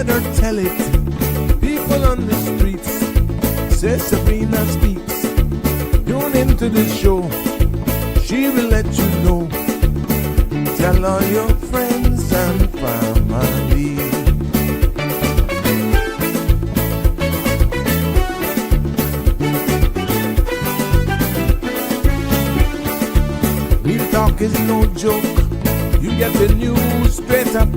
let her tell it. People on the streets say Sabrina speaks. Tune into the show, she will let you know. Tell all your friends and family. Real talk is no joke. You get the news straight up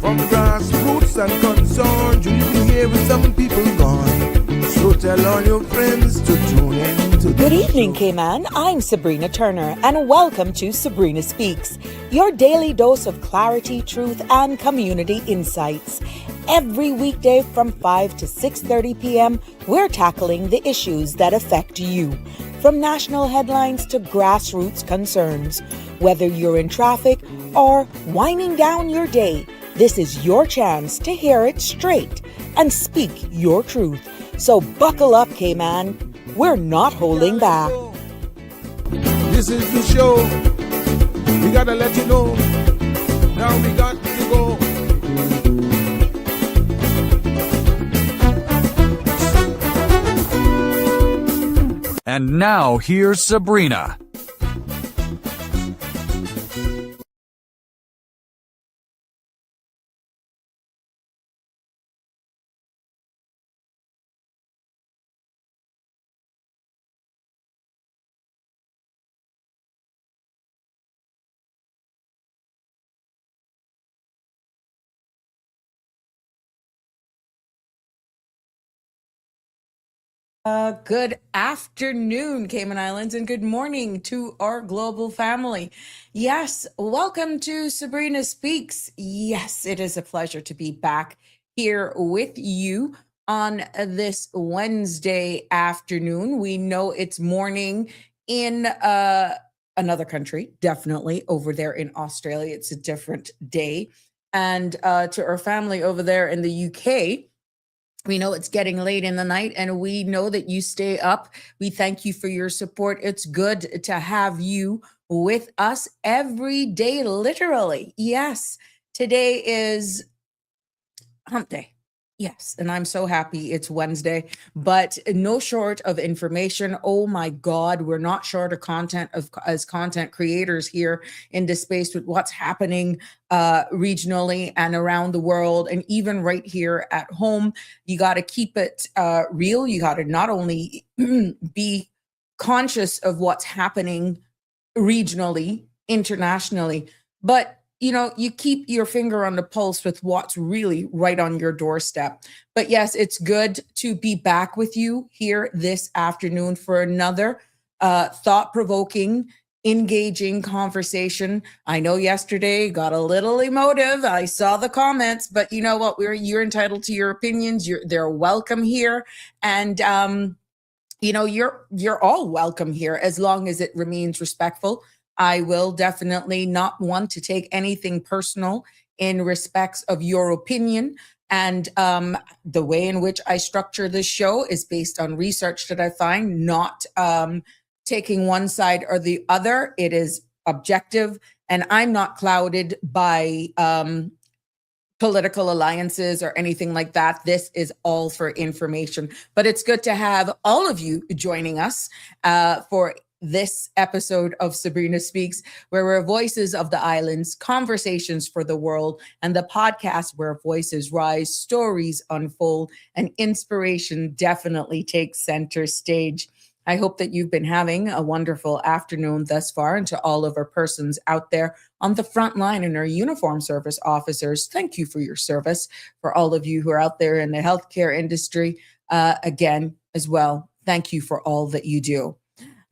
from grassroots and concerns. You can hear with some people gone. So tell all your friends to tune in to Good evening, Cayman. I'm Sabrina Turner, and welcome to Sabrina Speaks, your daily dose of clarity, truth, and community insights. Every weekday from 5 to 6:30 p.m., we're tackling the issues that affect you, from national headlines to grassroots concerns. Whether you're in traffic or winding down your day, this is your chance to hear it straight and speak your truth. So buckle up, Cayman. We're not holding back. This is the show. We gotta let you know. Now we got to go. And now here's Sabrina. Good afternoon, Cayman Islands, and good morning to our global family. Yes, welcome to Sabrina Speaks. Yes, it is a pleasure to be back here with you on this Wednesday afternoon. We know it's morning in another country, definitely over there in Australia. It's a different day. And to our family over there in the UK, we know it's getting late in the night and we know that you stay up. We thank you for your support. It's good to have you with us every day, literally. Yes, today is hump day. Yes, and I'm so happy it's Wednesday, but no short of information. Oh my God, we're not short of content as content creators here in this space with what's happening regionally and around the world, and even right here at home. You got to keep it real. You got to not only be conscious of what's happening regionally, internationally, but you keep your finger on the pulse with what's really right on your doorstep. But yes, it's good to be back with you here this afternoon for another thought-provoking, engaging conversation. I know yesterday got a little emotive. I saw the comments, but you know what? You're entitled to your opinions. They're welcome here. And you're all welcome here as long as it remains respectful. I will definitely not want to take anything personal in respects of your opinion. And the way in which I structure this show is based on research that I find, not taking one side or the other. It is objective, and I'm not clouded by political alliances or anything like that. This is all for information. But it's good to have all of you joining us for this episode of Sabrina Speaks, where we're voices of the islands, conversations for the world, and the podcast where voices rise, stories unfold, and inspiration definitely takes center stage. I hope that you've been having a wonderful afternoon thus far, and to all of our persons out there on the front line and our uniform service officers, thank you for your service. For all of you who are out there in the healthcare industry, again, as well, thank you for all that you do.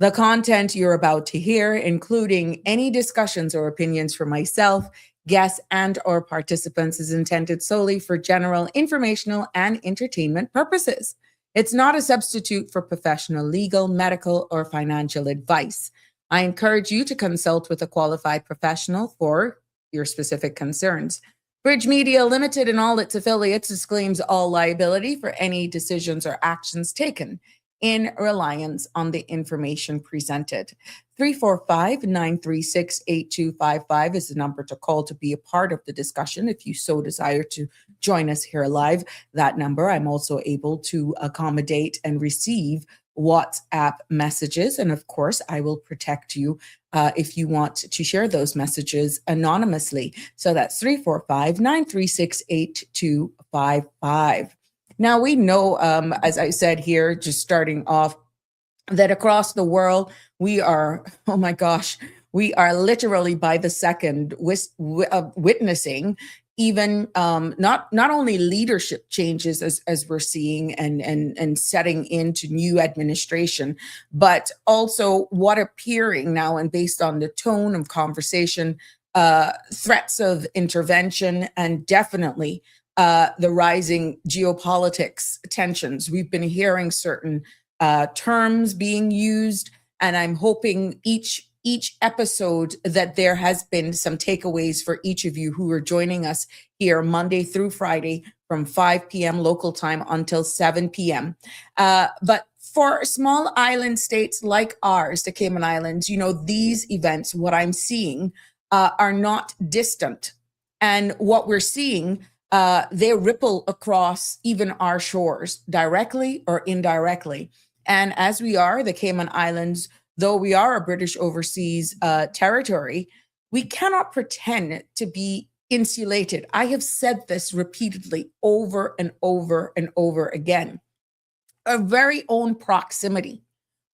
The content you're about to hear, including any discussions or opinions from myself, guests, and or participants, is intended solely for general informational and entertainment purposes. It's not a substitute for professional legal, medical, or financial advice. I encourage you to consult with a qualified professional for your specific concerns. Bridge Media Limited and all its affiliates disclaims all liability for any decisions or actions taken in reliance on the information presented. 345-936-8255 is the number to call to be a part of the discussion if you so desire to join us here live. That number, I'm also able to accommodate and receive WhatsApp messages. And of course, I will protect you if you want to share those messages anonymously. So that's 345-936-8255. Now, we know, as I said here, just starting off, that across the world, we are, oh my gosh, we are literally by the second witnessing even not only leadership changes as we're seeing and setting into new administration, but also what appearing now, and based on the tone of conversation, threats of intervention, and definitely the rising geopolitics tensions. We've been hearing certain terms being used, and I'm hoping each episode that there has been some takeaways for each of you who are joining us here Monday through Friday from 5 p.m. local time until 7 p.m. But for small island states like ours, the Cayman Islands, you know, these events, what I'm seeing are not distant. And what we're seeing, they ripple across even our shores, directly or indirectly. And as we are the Cayman Islands, though we are a British overseas territory, we cannot pretend to be insulated. I have said this repeatedly over and over and over again. Our very own proximity,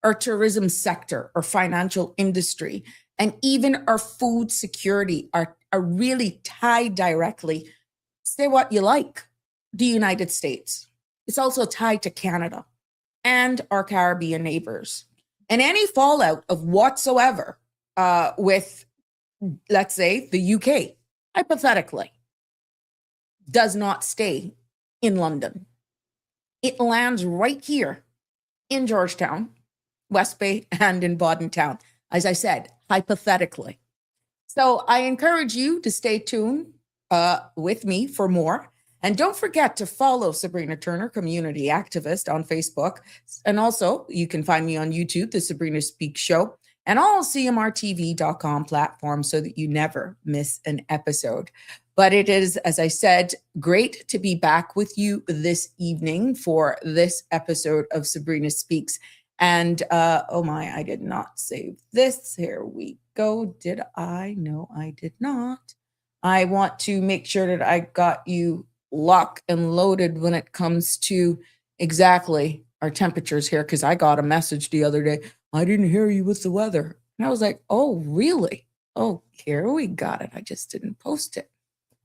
our tourism sector, our financial industry, and even our food security are really tied directly, say what you like, the United States. It's also tied to Canada and our Caribbean neighbors. And any fallout of whatsoever with, let's say, the UK, hypothetically, does not stay in London. It lands right here in Georgetown, West Bay, and in Bodden Town. As I said, hypothetically. So I encourage you to stay tuned with me for more. And don't forget to follow Sabrina Turner, community activist, on Facebook. And also, you can find me on YouTube, The Sabrina Speaks Show, and all CMRTV.com platforms so that you never miss an episode. But it is, as I said, great to be back with you this evening for this episode of Sabrina Speaks. And oh my, I did not save this. Here we go. Did I? No, I did not. I want to make sure that I got you locked and loaded when it comes to exactly our temperatures here, because I got a message the other day. I didn't hear you with the weather. And I was like, oh, really? Oh, here we got it. I just didn't post it.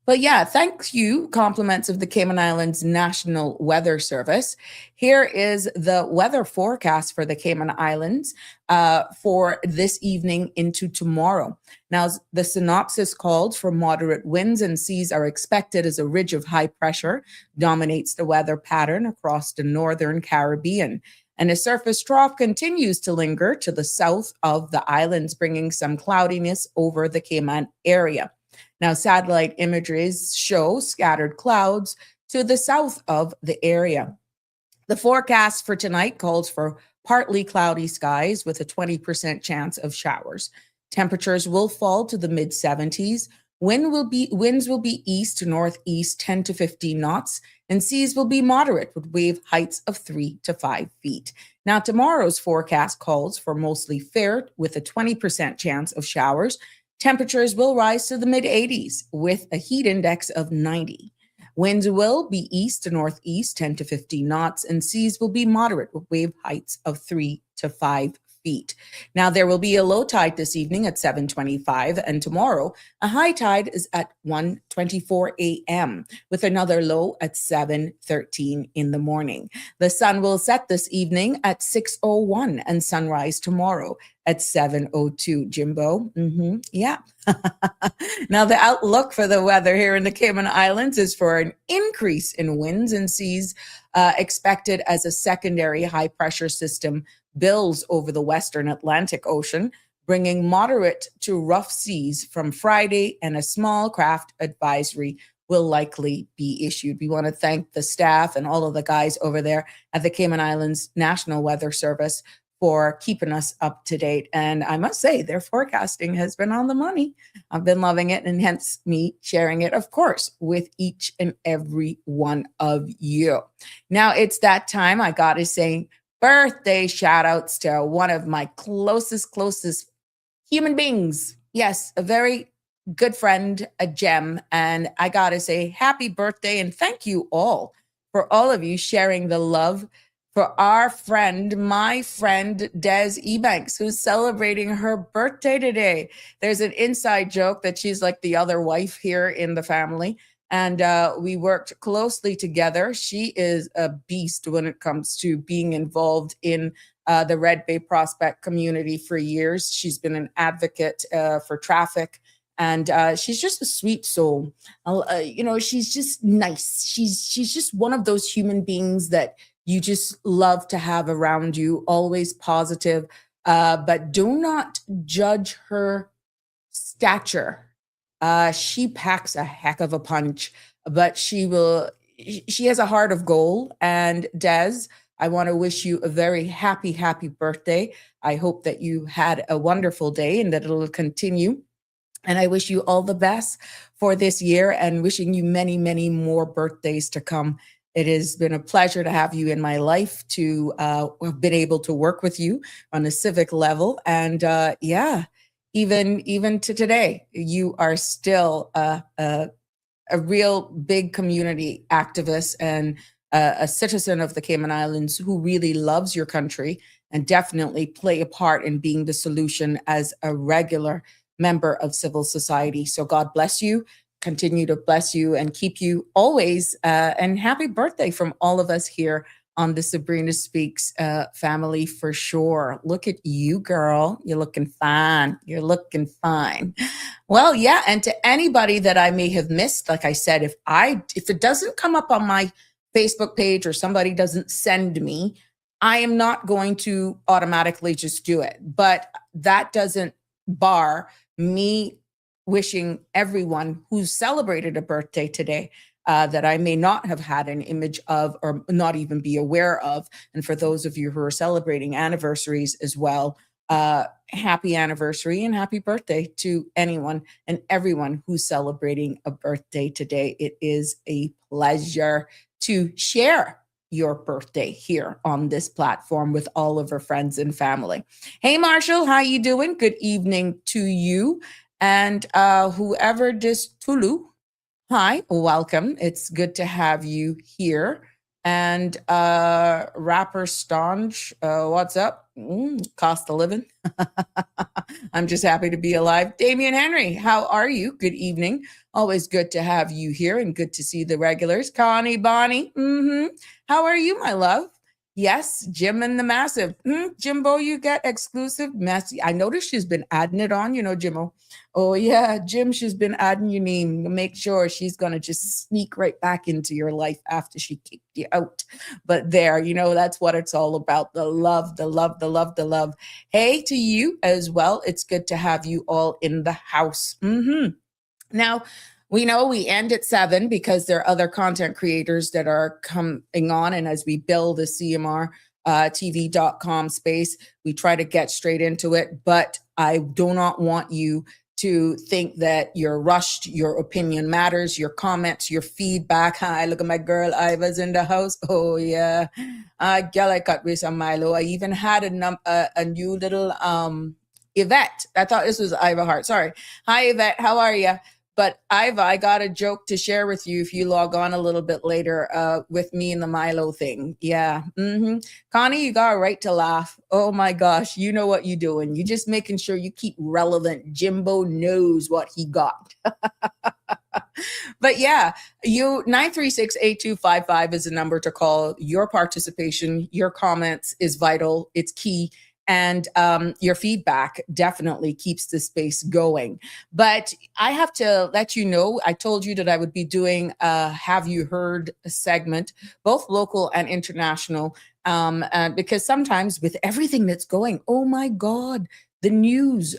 But yeah, thank you, compliments of the Cayman Islands National Weather Service. Here is the weather forecast for the Cayman Islands for this evening into tomorrow. Now, the synopsis called for moderate winds and seas are expected as a ridge of high pressure dominates the weather pattern across the northern Caribbean. And a surface trough continues to linger to the south of the islands, bringing some cloudiness over the Cayman area. Now, satellite images show scattered clouds to the south of the area. The forecast for tonight calls for partly cloudy skies with a 20% chance of showers. Temperatures will fall to the mid-70s. Winds will be east to northeast 10 to 15 knots, and seas will be moderate with wave heights of 3 to 5 feet. Now, tomorrow's forecast calls for mostly fair with a 20% chance of showers. Temperatures will rise to the mid-80s with a heat index of 90. Winds will be east to northeast 10 to 15 knots, and seas will be moderate with wave heights of 3 to 5 feet. Now, there will be a low tide this evening at 7:25, and tomorrow a high tide is at 1:24 a.m. with another low at 7:13 in the morning. The sun will set this evening at 6:01 and sunrise tomorrow at 7:02. Jimbo, yeah. Now, the outlook for the weather here in the Cayman Islands is for an increase in winds and seas expected as a secondary high pressure system builds over the Western Atlantic Ocean, bringing moderate to rough seas from Friday and a small craft advisory will likely be issued. We want to thank the staff and all of the guys over there at the Cayman Islands National Weather Service for keeping us up to date. And I must say, their forecasting has been on the money. I've been loving it, and hence me sharing it, of course, with each and every one of you. Now it's that time. I got to say birthday shout outs to one of my closest human beings. Yes, a very good friend, a gem. And I got to say happy birthday and thank you all for all of you sharing the love for our friend, my friend, Des Ebanks, who's celebrating her birthday today. There's an inside joke that she's like the other wife here in the family. And we worked closely together. She is a beast when it comes to being involved in the Red Bay Prospect community for years. She's been an advocate for traffic. And she's just a sweet soul. She's just nice. She's just one of those human beings that you just love to have around you, always positive. But do not judge her stature. She packs a heck of a punch, but she has a heart of gold. And Des, I want to wish you a very happy birthday. I hope that you had a wonderful day and that it'll continue. And I wish you all the best for this year and wishing you many, many more birthdays to come. It has been a pleasure to have you in my life, to have been able to work with you on a civic level. And even to today, you are still a real big community activist and a citizen of the Cayman Islands who really loves your country and definitely play a part in being the solution as a regular member of civil society. So God bless you, continue to bless you and keep you always. And happy birthday from all of us here on the Sabrina Speaks family for sure. Look at you, girl. You're looking fine. You're looking fine. Well, yeah. And to anybody that I may have missed, like I said, if it doesn't come up on my Facebook page or somebody doesn't send me, I am not going to automatically just do it. But that doesn't bar me wishing everyone who's celebrated a birthday today that I may not have had an image of or not even be aware of. And for those of you who are celebrating anniversaries as well, happy anniversary and happy birthday to anyone and everyone who's celebrating a birthday today. It is a pleasure to share your birthday here on this platform with all of our friends and family. Hey, Marshall, how you doing? Good evening to you. And whoever this Tulu, hi, welcome. It's good to have you here. And rapper Staunch, what's up? Cost of living. I'm just happy to be alive. Damian Henry, how are you? Good evening. Always good to have you here and good to see the regulars. Connie Bonnie, how are you, my love? Yes, Jim and the Massive. Jimbo, you get exclusive messy. I noticed she's been adding it on, Jimbo. Oh, yeah, Jim, she's been adding your name. Make sure she's going to just sneak right back into your life after she kicked you out. But there, that's what it's all about. The love, the love, the love, the love. Hey, to you as well. It's good to have you all in the house. Now, we know we end at 7 because there are other content creators that are coming on. And as we build the CMR TV.com space, we try to get straight into it. But I do not want you to think that you're rushed. Your opinion matters, your comments, your feedback. Hi, look at my girl Iva's in the house. Oh, yeah. Girl, I cut with some Milo. I even had a new little Yvette. I thought this was Iva Hart. Sorry. Hi, Yvette. How are you? But Iva, I got a joke to share with you if you log on a little bit later with me and the Milo thing. Yeah. Connie, you got a right to laugh. Oh my gosh. You know what you're doing. You're just making sure you keep relevant. Jimbo knows what he got. But yeah, 936-8255 is the number to call. Your participation, your comments is vital. It's key. And your feedback definitely keeps the space going. But I have to let you know, I told you that I would be doing a Have You Heard segment, both local and international, because sometimes with everything that's going, oh my God, the news,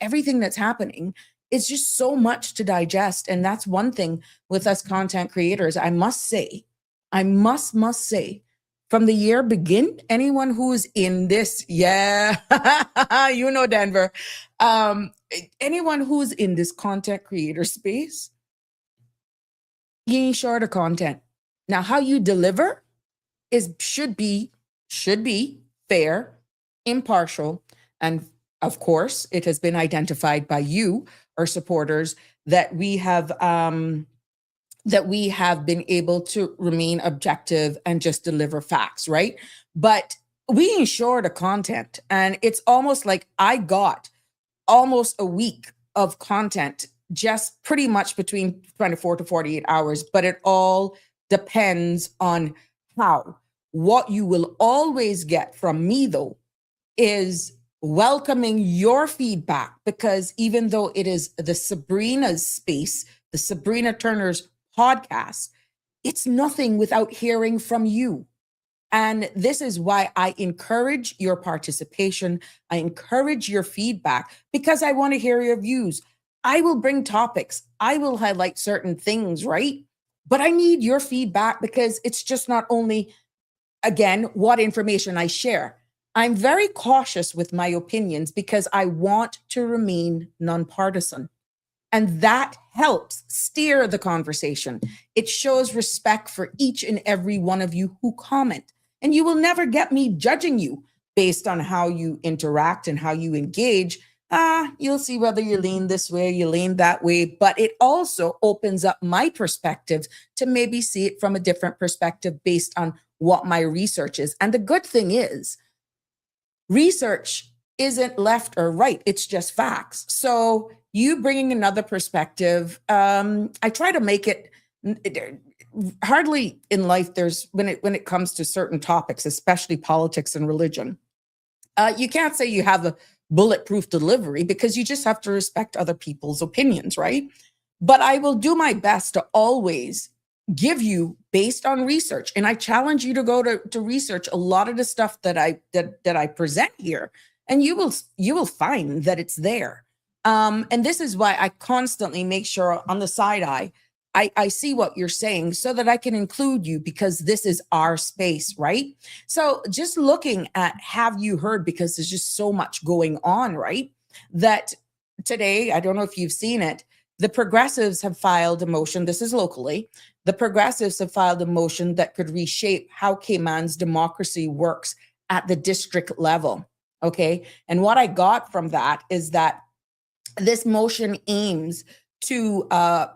everything that's happening, it's just so much to digest. And that's one thing with us content creators. I must say, I must say, from the year begin, anyone who's in this, yeah, you know, Denver, um, anyone who's in this content creator space, you ain't short of content. Now, how you deliver is should be fair, impartial, and of course, it has been identified by you, our supporters, that we have been able to remain objective and just deliver facts, right? But we ain't short of content, and it's almost like I got almost a week of content, just pretty much between 24 to 48 hours, but it all depends on how. What you will always get from me, though, is welcoming your feedback, because even though it is the Sabrina's space, the Sabrina Turner's podcast, it's nothing without hearing from you. And this is why I encourage your participation. I encourage your feedback because I want to hear your views. I will bring topics. I will highlight certain things, right? But I need your feedback because it's just not only, again, what information I share. I'm very cautious with my opinions because I want to remain nonpartisan. And that helps steer the conversation. It shows respect for each and every one of you who comment. And you will never get me judging you based on how you interact and how you engage. You'll see whether you lean this way, you lean that way. But it also opens up my perspective to maybe see it from a different perspective based on what my research is. And the good thing is, research isn't left or right. It's just facts. So you bringing another perspective, I try to make it hardly in life. There's when it comes to certain topics, especially politics and religion, you can't say you have a bulletproof delivery because you just have to respect other people's opinions, right? But I will do my best to always give you based on research, and I challenge you to go to research a lot of the stuff that I present here, and you will find that it's there. And this is why I constantly make sure on the side I see what you're saying so that I can include you because this is our space, right? So just looking at have you heard, because there's just so much going on, right? That today, I don't know if you've seen it, the progressives have filed a motion. This is locally. The progressives have filed a motion that could reshape how Cayman's democracy works at the district level. Okay. And what I got from that is that this motion aims to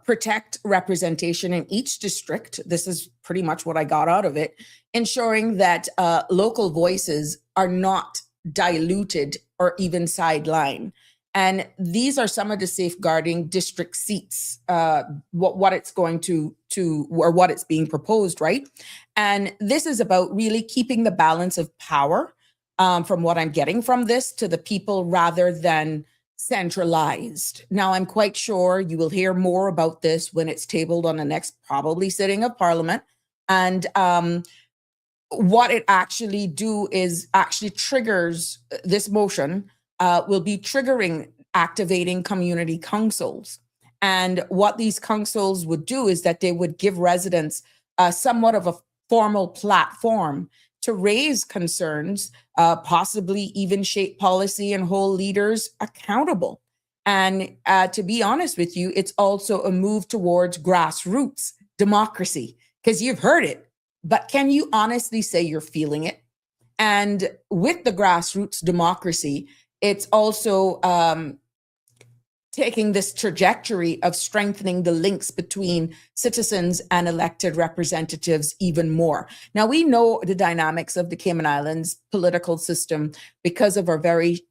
protect representation in each district. This is pretty much what I got out of it, ensuring that local voices are not diluted or even sidelined. And these are some of the safeguarding district seats, what it's going to or what it's being proposed, right? And this is about really keeping the balance of power, from what I'm getting from this, to the people rather than centralized. Now, I'm quite sure you will hear more about this when it's tabled on the next probably sitting of Parliament. And what it actually do is actually triggers this motion, will be triggering activating community councils. And what these councils would do is that they would give residents somewhat of a formal platform to raise concerns, possibly even shape policy and hold leaders accountable. And to be honest with you, it's also a move towards grassroots democracy, because you've heard it, but can you honestly say you're feeling it? And with the grassroots democracy, it's also taking this trajectory of strengthening the links between citizens and elected representatives even more. Now, we know the dynamics of the Cayman Islands political system because of our very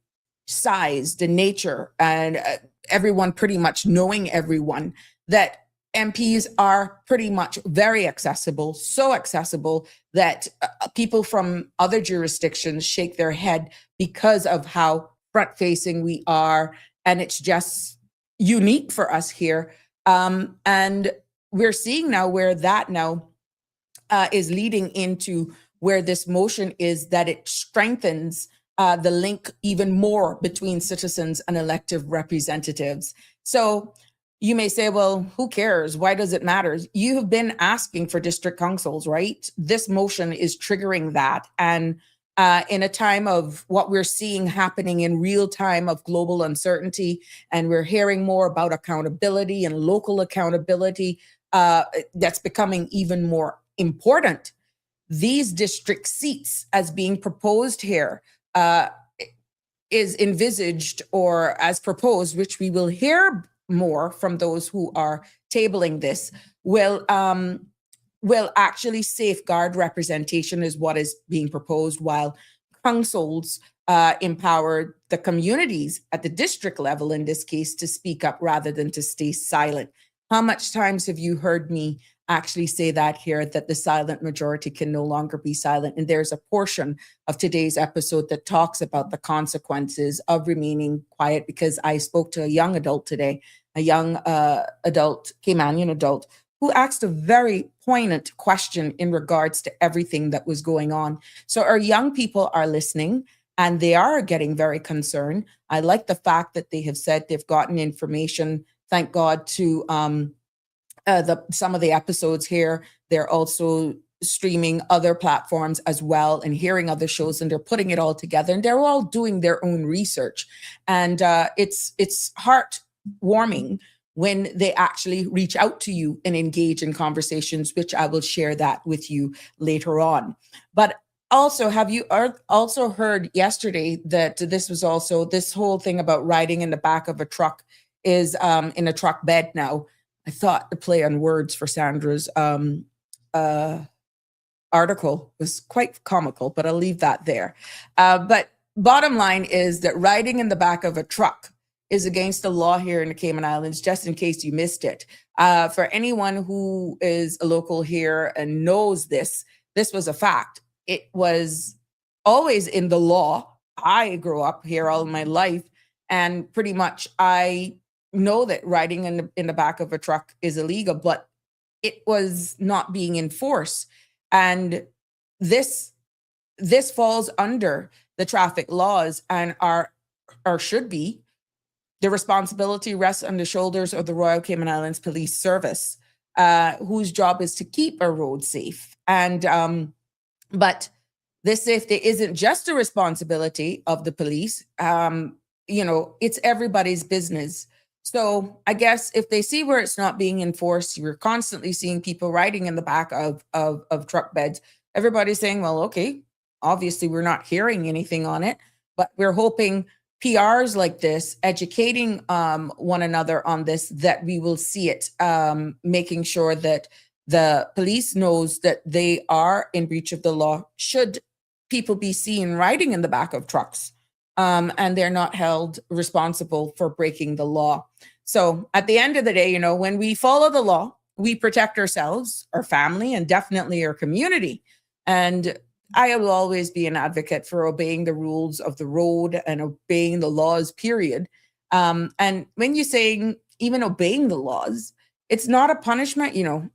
size, the nature, and everyone pretty much knowing everyone, that MPs are pretty much very accessible, so accessible that people from other jurisdictions shake their head because of how front-facing we are. And it's just unique for us here. And we're seeing now where that now is leading into where this motion is, that it strengthens the link even more between citizens and elected representatives. So you may say, well, who cares? Why does it matter? You have been asking for district councils, right? This motion is triggering that. And in a time of what we're seeing happening in real time of global uncertainty, and we're hearing more about accountability and local accountability, that's becoming even more important. These district seats as being proposed here is envisaged or as proposed, which we will hear more from those who are tabling this, will actually safeguard representation is what is being proposed, while councils empower the communities at the district level, in this case, to speak up rather than to stay silent. How much times have you heard me actually say that here, that the silent majority can no longer be silent? And there's a portion of today's episode that talks about the consequences of remaining quiet, because I spoke to a young adult today, a young adult, Caymanian adult, who asked a very poignant question in regards to everything that was going on. So our young people are listening, and they are getting very concerned. I like the fact that they have said they've gotten information, thank God, to some of the episodes here. They're also streaming other platforms as well and hearing other shows, and they're putting it all together, and they're all doing their own research. And it's heartwarming when they actually reach out to you and engage in conversations, which I will share that with you later on. But also, have you also heard yesterday that this whole thing about riding in the back of a truck is in a truck bed now? I thought the play on words for Sandra's article was quite comical, but I'll leave that there. But bottom line is that riding in the back of a truck is against the law here in the Cayman Islands, just in case you missed it. For anyone who is a local here and knows this was a fact. It was always in the law. I grew up here all my life, and pretty much I know that riding in the back of a truck is illegal, but it was not being enforced. And this falls under the traffic laws, and or should be. The responsibility rests on the shoulders of the Royal Cayman Islands Police Service, whose job is to keep our roads safe. And but this safety isn't just a responsibility of the police. It's everybody's business. So I guess if they see where it's not being enforced, you're constantly seeing people riding in the back of truck beds. Everybody's saying, well, okay, obviously we're not hearing anything on it, but we're hoping PRs like this, educating one another on this, that we will see it, making sure that the police knows that they are in breach of the law should people be seen riding in the back of trucks, and they're not held responsible for breaking the law. So at the end of the day, when we follow the law, we protect ourselves, our family, and definitely our community. And I will always be an advocate for obeying the rules of the road and obeying the laws, period. And when you're saying even obeying the laws, it's not a punishment,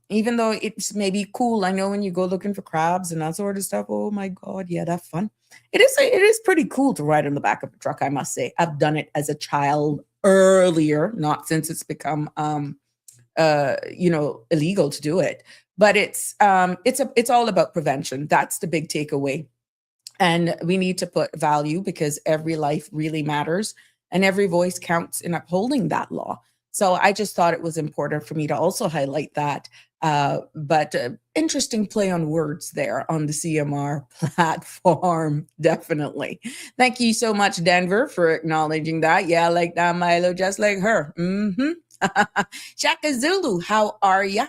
even though it's maybe cool. I know when you go looking for crabs and that sort of stuff, oh my God, yeah, that's fun. It is pretty cool to ride in the back of a truck, I must say. I've done it as a child earlier, not since it's become illegal to do it. But it's all about prevention. That's the big takeaway. And we need to put value, because every life really matters and every voice counts in upholding that law. So I just thought it was important for me to also highlight that. But interesting play on words there on the CMR platform, definitely. Thank you so much, Denver, for acknowledging that. Yeah, like that, Milo, just like her. Shaka Zulu, how are ya?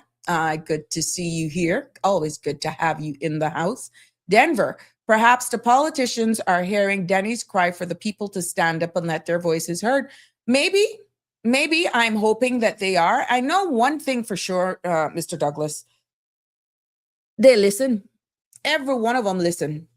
Good to see you here. Always good to have you in the house. Denver, perhaps the politicians are hearing Denny's cry for the people to stand up and let their voices heard. Maybe I'm hoping that they are. I know one thing for sure, Mr. Douglas. They listen. Every one of them listen.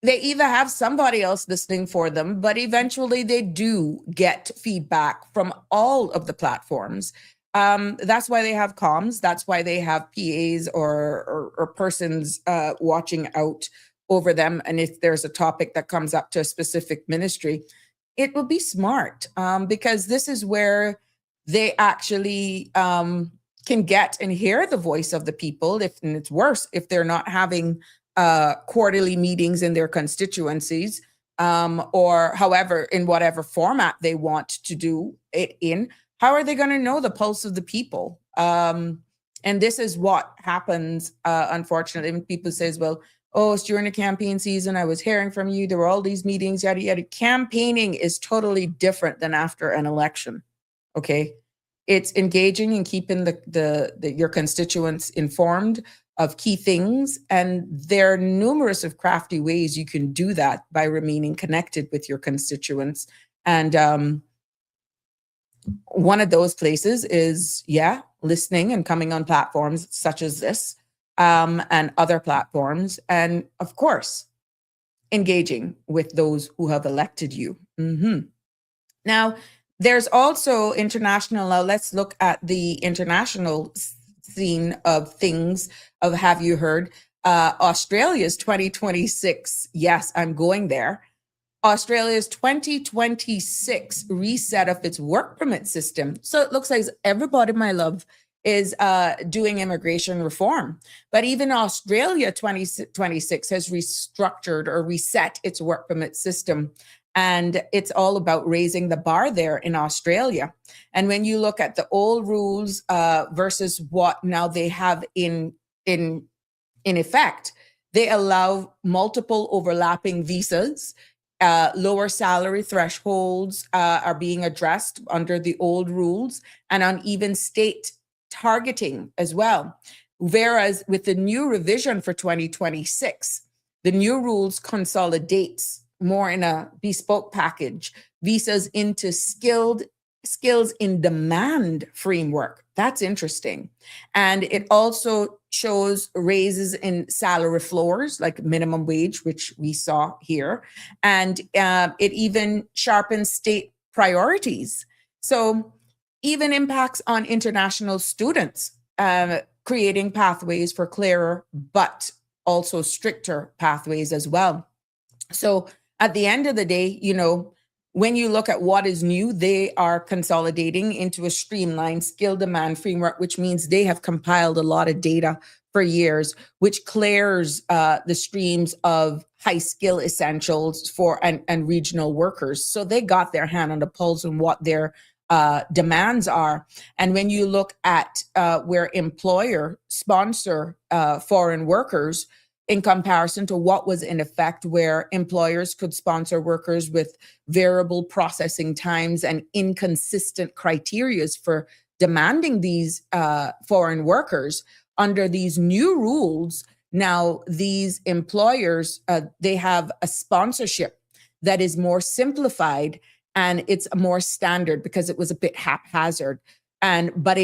They either have somebody else listening for them, but eventually they do get feedback from all of the platforms. That's why they have comms. That's why they have PAs or persons watching out over them. And if there's a topic that comes up to a specific ministry, it will be smart, because this is where they actually can get and hear the voice of the people. And it's worse if they're not having quarterly meetings in their constituencies, or however, in whatever format they want to do it in. How are they going to know the pulse of the people? And this is what happens, unfortunately, when people says, well, oh, it's during the campaign season, I was hearing from you, there were all these meetings, yada, yada. Campaigning is totally different than after an election, okay? It's engaging and keeping your constituents informed of key things. And there are numerous of crafty ways you can do that by remaining connected with your constituents. And one of those places is, listening and coming on platforms such as this, and other platforms. And of course, engaging with those who have elected you. Now, there's also international. Now, let's look at the international scene of things. Of have you heard Australia's 2026? Yes, I'm going there. Australia's 2026 reset of its work permit system. So it looks like everybody, my love, is doing immigration reform. But even Australia 2026 has restructured or reset its work permit system. And it's all about raising the bar there in Australia. And when you look at the old rules versus what now they have in effect, they allow multiple overlapping visas. Lower salary thresholds are being addressed under the old rules, and uneven state targeting as well. Whereas with the new revision for 2026, the new rules consolidates more in a bespoke package, visas into skills in demand framework. That's interesting. And it also shows raises in salary floors, like minimum wage, which we saw here. And it even sharpens state priorities. So even impacts on international students, creating pathways for clearer, but also stricter pathways as well. So at the end of the day, when you look at what is new, they are consolidating into a streamlined skill demand framework, which means they have compiled a lot of data for years, which clears the streams of high skill essentials for and regional workers. So they got their hand on the pulse on what their demands are. And when you look at where employer sponsor foreign workers, in comparison to what was in effect, where employers could sponsor workers with variable processing times and inconsistent criterias for demanding these foreign workers. Under these new rules, now these employers, they have a sponsorship that is more simplified, and it's more standard because it was a bit haphazard. But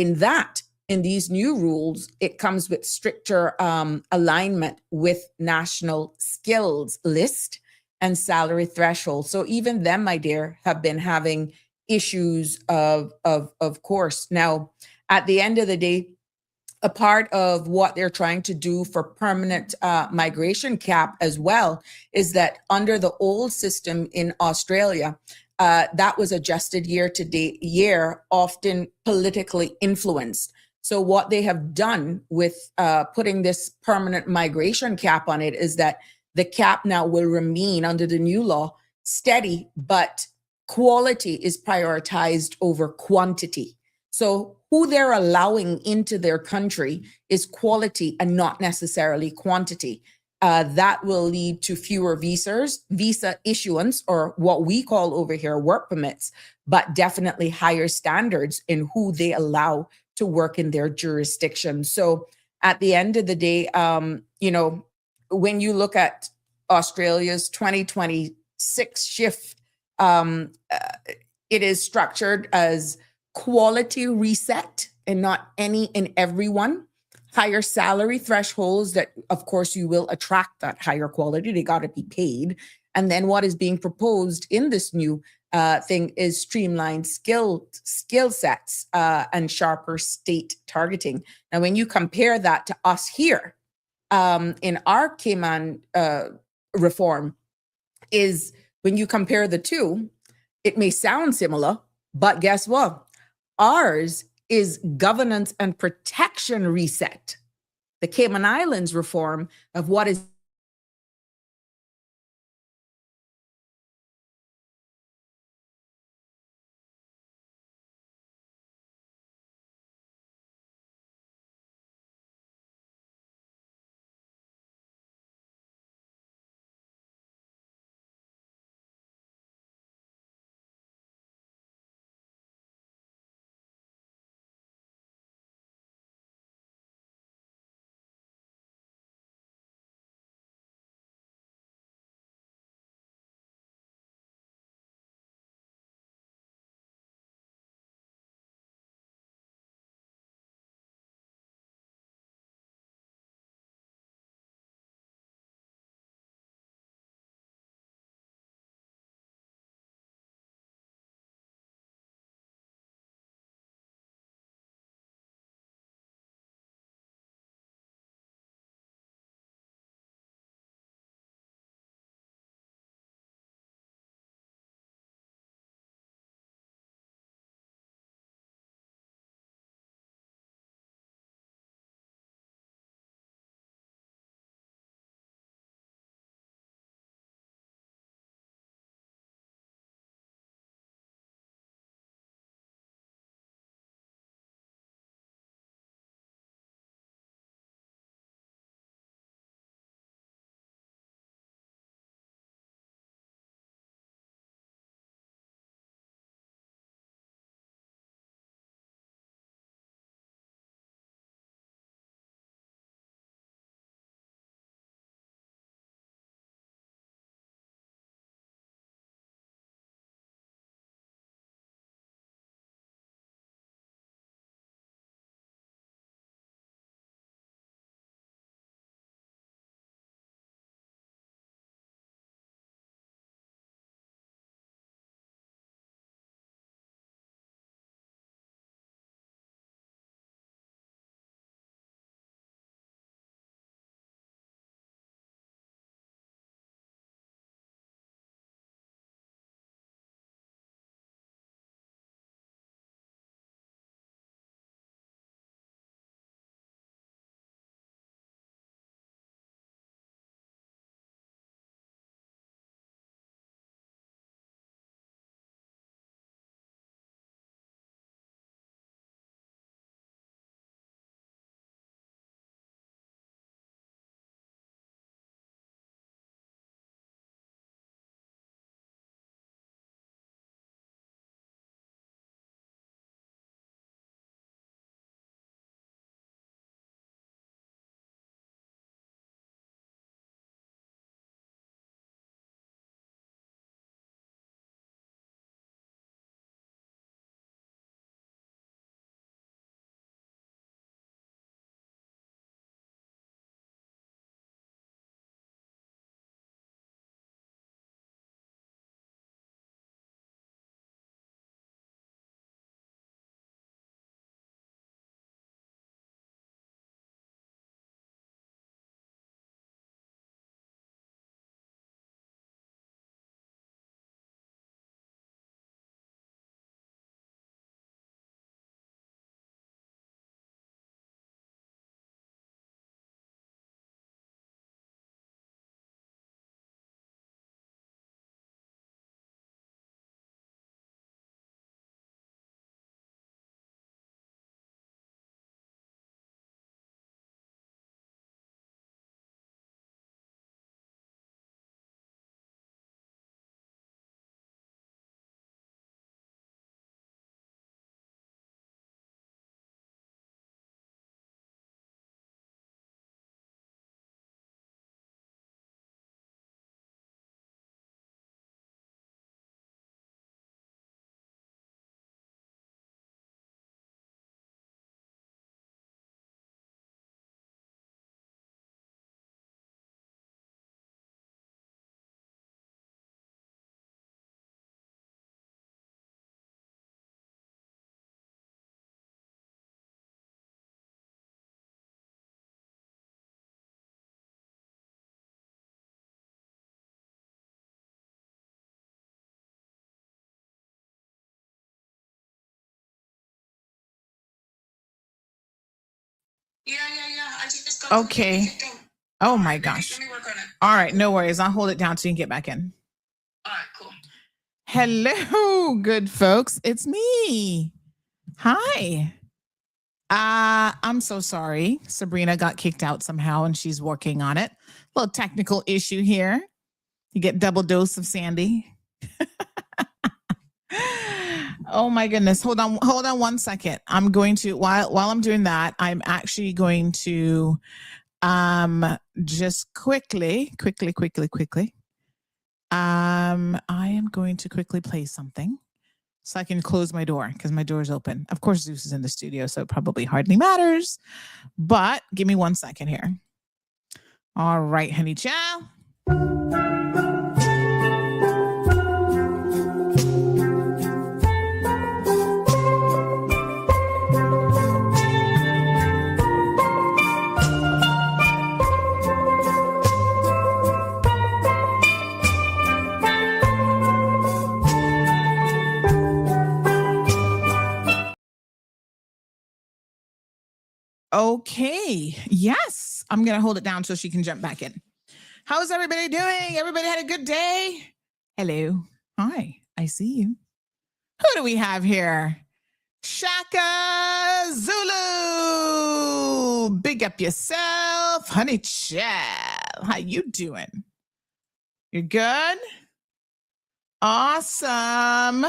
in these new rules, it comes with stricter alignment with national skills list and salary threshold. So even them, my dear, have been having issues of course. Now, at the end of the day, a part of what they're trying to do for permanent migration cap as well is that under the old system in Australia, that was adjusted year to year, often politically influenced. So what they have done with putting this permanent migration cap on it is that the cap now will remain under the new law steady, but quality is prioritized over quantity. So who they're allowing into their country is quality and not necessarily quantity. That will lead to fewer visa issuance, or what we call over here work permits, but definitely higher standards in who they allow to work in their jurisdiction. So at the end of the day, when you look at Australia's 2026 shift, it is structured as quality reset and not any and everyone. Higher salary thresholds that, of course, you will attract that higher quality. They got to be paid. And then what is being proposed in this new thing is streamlined skill sets and sharper state targeting. Now, when you compare that to us here in our Cayman reform is when you compare the two, it may sound similar, but guess what? Ours is governance and protection reset. The Cayman Islands reform of what is Okay. Oh my gosh. All right, no worries. I'll hold it down so you can get back in. All right, cool. Hello, good folks. It's me. Hi. I'm so sorry. Sabrina got kicked out somehow and she's working on it. Little technical issue here. You get double dose of Sandy. Oh my goodness. Hold on 1 second. I'm going to while I'm doing that, I'm actually going to just quickly. I am going to quickly play something so I can close my door because my door is open. Of course, Zeus is in the studio, so it probably hardly matters. But give me 1 second here. All right, honey chow. Okay. Yes. I'm going to hold it down so she can jump back in. How's everybody doing? Everybody had a good day? Hello. Hi. I see you. Who do we have here? Shaka Zulu. Big up yourself. Honey child. How you doing? You're good? Awesome.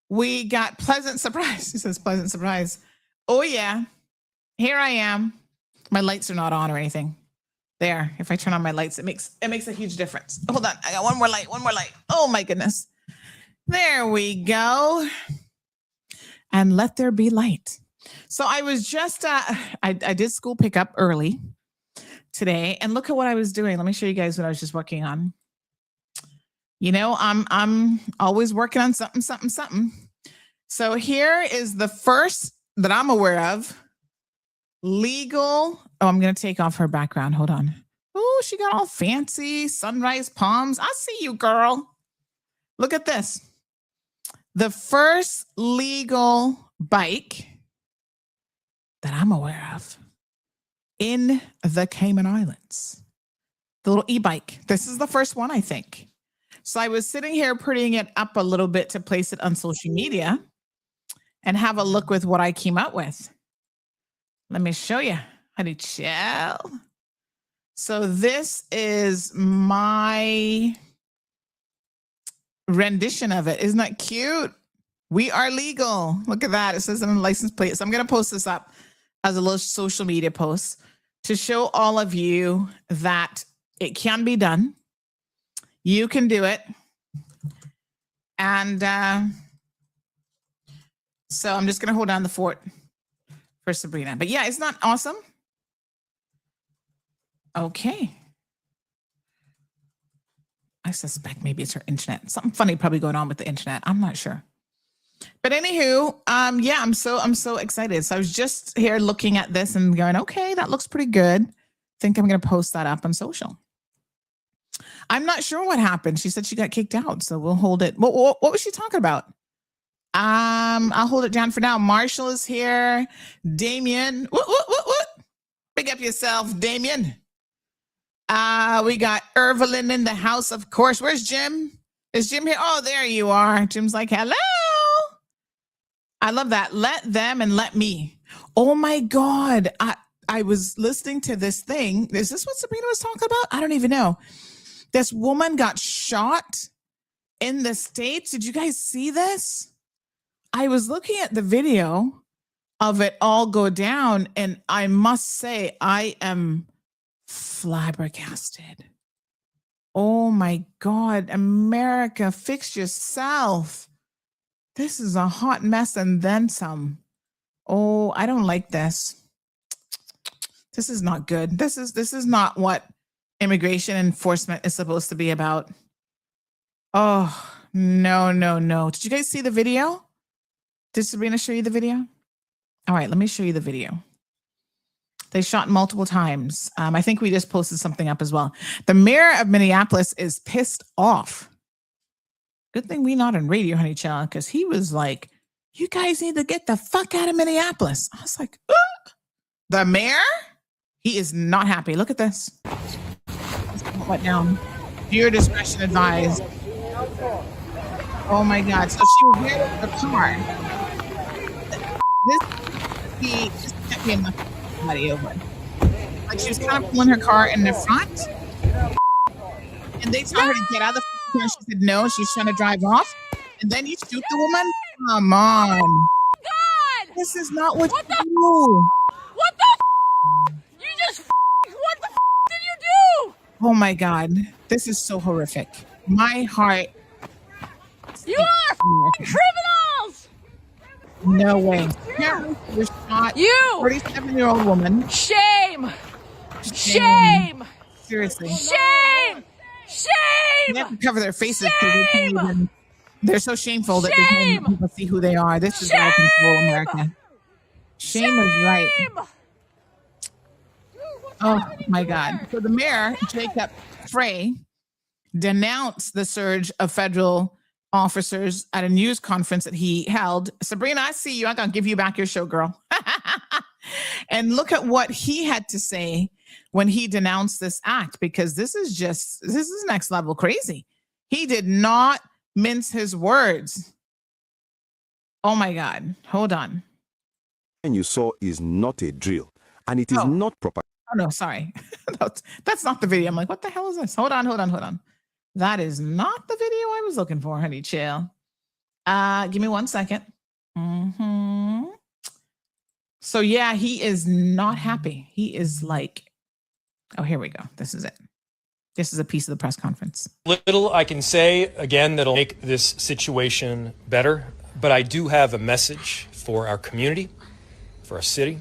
We got pleasant surprise. He says pleasant surprise. Oh, yeah. Here I am. My lights are not on or anything. There. If I turn on my lights, it makes a huge difference. Hold on. I got one more light. Oh my goodness. There we go. And let there be light. So I was just I did school pickup early today, and look at what I was doing. Let me show you guys what I was just working on. You know, I'm always working on something. So here is the first that I'm aware of. Legal. Oh, I'm going to take off her background. Hold on. Oh, she got all fancy. Sunrise palms. I see you, girl. Look at this. The first legal bike that I'm aware of in the Cayman Islands. The little e-bike. This is the first one, I think. So I was sitting here putting it up a little bit to place it on social media and have a look with what I came up with. Let me show you. Honey chill. So this is my rendition of it. Isn't that cute? We are legal. Look at that. It says on the license plate. So I'm going to post this up as a little social media post to show all of you that it can be done. You can do it. And so I'm just going to hold down the fort for Sabrina. But yeah, it's not awesome. Okay. I suspect maybe it's her internet. Something funny probably going on with the internet. I'm not sure. But anywho, yeah, I'm so excited. So I was just here looking at this and going, okay, that looks pretty good. I think I'm going to post that up on social. I'm not sure what happened. She said she got kicked out, so we'll hold it. What was she talking about? I'll hold it down for now. Marshall is here. Damien. What? Big up yourself, Damien. We got Irvelyn in the house, of course. Where's Jim? Is Jim here? Oh, there you are. Jim's like, hello. I love that. Let them and let me. Oh my God. I was listening to this thing. Is this what Sabrina was talking about? I don't even know. This woman got shot in the States. Did you guys see this? I was looking at the video of it all go down, and I must say I am flabbergasted. Oh my God, America, fix yourself. This is a hot mess and then some. Oh, I don't like this. This is not good. This is not what immigration enforcement is supposed to be about. Oh, no. Did you guys see the video? Did Sabrina show you the video? All right, let me show you the video. They shot multiple times. I think we just posted something up as well. The mayor of Minneapolis is pissed off. Good thing we not on radio, honey child, because he was like, you guys need to get the fuck out of Minneapolis. I was like, the mayor? He is not happy. Look at this. Went down. Viewer discretion advised. Oh my God. So she was there with the car. This can't be enough somebody over. Like she was kind of pulling her car in the front. And they told her to get out of the car. She said no, she's trying to drive off. And then you shoot the woman? Come on. God! This is not what you do. What the You just what the did you do? Oh my God. This is so horrific. My heart. You are criminals! No way. Apparently she was shot. You! 37-year-old woman. Shame! Shame! Seriously. Shame! They have Shame! to cover their faces because they can't even. They're so shameful that they can't Shame! even people see who they are. This is out of control, America. Shame is right. Oh my God. So the mayor, Jacob Frey, denounced the surge of federal officers at a news conference that he held. Sabrina, I see you. I'm going to give you back your show, girl. And look at what he had to say when he denounced this act, because this is next level crazy. He did not mince his words. Oh my God. Hold on. And you saw is not a drill, and it is not proper. Oh no, sorry. That's not the video. I'm like, what the hell is this? Hold on. That is not the video I was looking for, honey. Chill. Give me 1 second. So yeah, he is not happy. He is like, oh, here we go. This is it. This is a piece of the press conference. Little I can say, again, that'll make this situation better, but I do have a message for our community, for our city,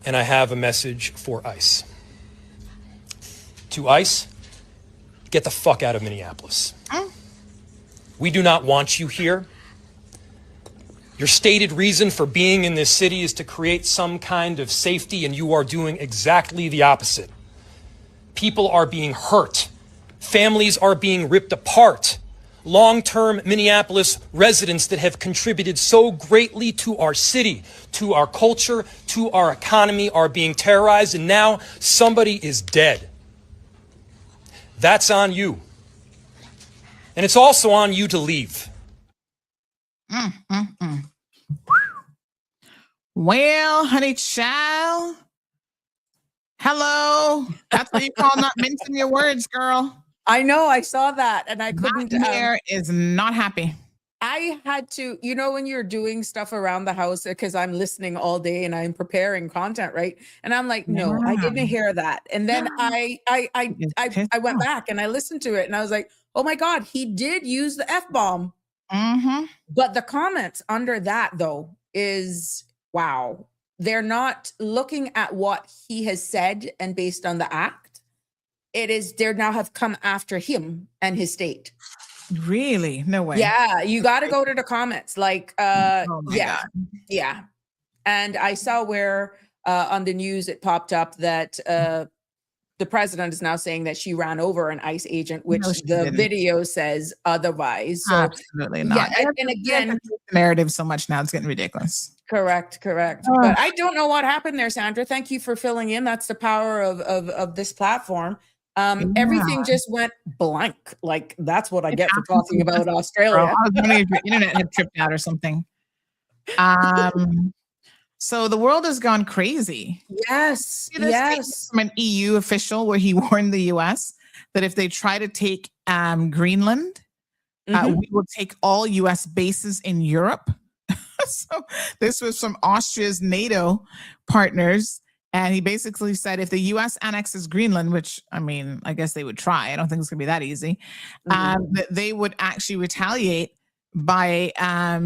and I have a message for ICE. To ICE, get the fuck out of Minneapolis. We do not want you here. Your stated reason for being in this city is to create some kind of safety, and you are doing exactly the opposite. People are being hurt. Families are being ripped apart. Long-term Minneapolis residents that have contributed so greatly to our city, to our culture, to our economy are being terrorized, and now somebody is dead. That's on you. And it's also on you to leave. Well, honey child. Hello. That's what you call not mincing your words, girl. I know, I saw that and I couldn't. That mayor is not happy. I had to, when you're doing stuff around the house, because I'm listening all day and I'm preparing content, right? And I'm like, no, I didn't hear that. And then I went back and I listened to it and I was like, oh my God, he did use the F-bomb. But the comments under that though is, wow, they're not looking at what he has said and based on the act. It is, they now have come after him and his state. Really? No way. Yeah, you got to go to the comments. Like, oh my God. Yeah. And I saw where on the news it popped up that the president is now saying that she ran over an ICE agent, which the video says otherwise. So, absolutely not. Yeah, and again, the narrative so much now it's getting ridiculous. Correct. But I don't know what happened there, Sandra. Thank you for filling in. That's the power of this platform. Everything just went blank. Like that's what I get for talking about Australia. I was wondering if your internet had tripped out or something. So the world has gone crazy. Yes. From an EU official where he warned the US that if they try to take Greenland, we will take all US bases in Europe. So this was from Austria's NATO partners. And he basically said if the U.S. annexes Greenland, which, I mean, I guess they would try. I don't think it's going to be that easy. That they would actually retaliate by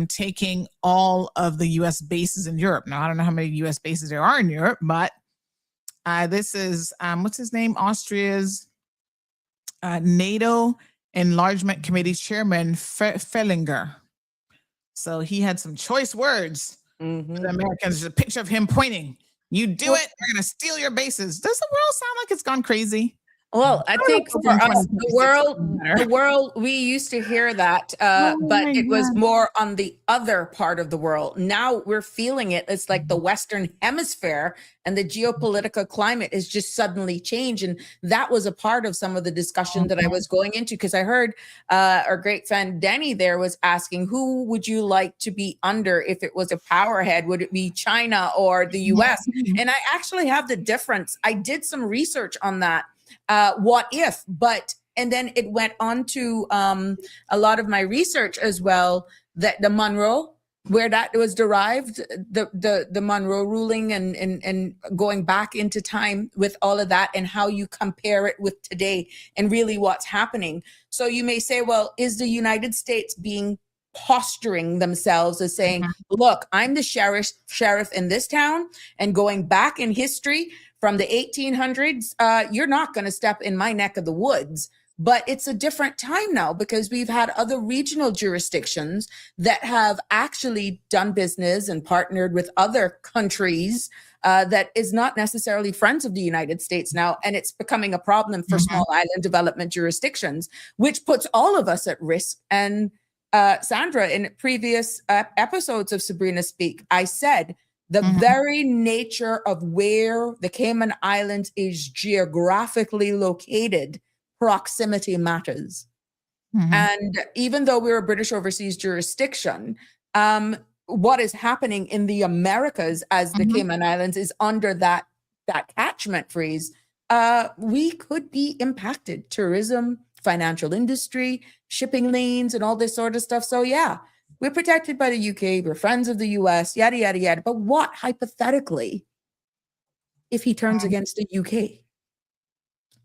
taking all of the U.S. bases in Europe. Now, I don't know how many U.S. bases there are in Europe, but this is, what's his name? Austria's NATO Enlargement Committee Chairman, Fellinger. So he had some choice words for the Americans. There's a picture of him pointing. You do it, we're going to steal your bases. Does the world sound like it's gone crazy? Well, I think know if for over in us, 2026 will be better. the world, we used to hear that, Oh but my it was God. more on the other part of the world. Now we're feeling it. It's like the Western Hemisphere and the geopolitical climate is just suddenly changed. And that was a part of some of the discussion that I was going into, because I heard our great friend Denny there was asking, who would you like to be under if it was a powerhead? Would it be China or the US? And I actually have the difference. I did some research on that. What if, but, and then it went on to a lot of my research as well, that the Monroe, where that was derived, the Monroe ruling, and going back into time with all of that, and how you compare it with today and really what's happening. So you may say, well, is the United States being posturing themselves as saying, look, I'm the sheriff in this town, and going back in history from the 1800s, you're not going to step in my neck of the woods. But it's a different time now, because we've had other regional jurisdictions that have actually done business and partnered with other countries that is not necessarily friends of the United States now. And it's becoming a problem for small island development jurisdictions, which puts all of us at risk. And Sandra, in previous episodes of Sabrina Speak, I said the very nature of where the Cayman Islands is geographically located, proximity matters. And even though we're a British overseas jurisdiction, what is happening in the Americas as the Cayman Islands is under that catchment phrase, we could be impacted. Tourism, financial industry, shipping lanes, and all this sort of stuff. So yeah, we're protected by the UK. We're friends of the US, yada, yada, yada. But what hypothetically if he turns against the UK?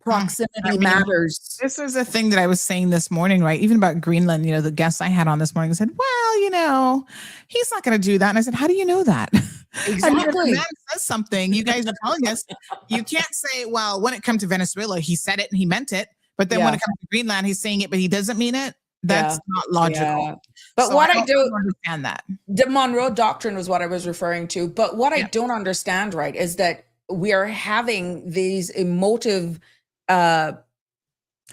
Proximity matters. This was a thing that I was saying this morning, right? Even about Greenland, the guest I had on this morning said, well, he's not going to do that. And I said, how do you know that? Exactly. I mean, if the man says something, you guys are telling us, you can't say, well, when it comes to Venezuela, he said it and he meant it. But then when it comes to Greenland, he's saying it, but he doesn't mean it. That's not logical. Yeah. But so what I don't understand that. The Monroe Doctrine was what I was referring to. But what I don't understand, right, is that we are having these emotive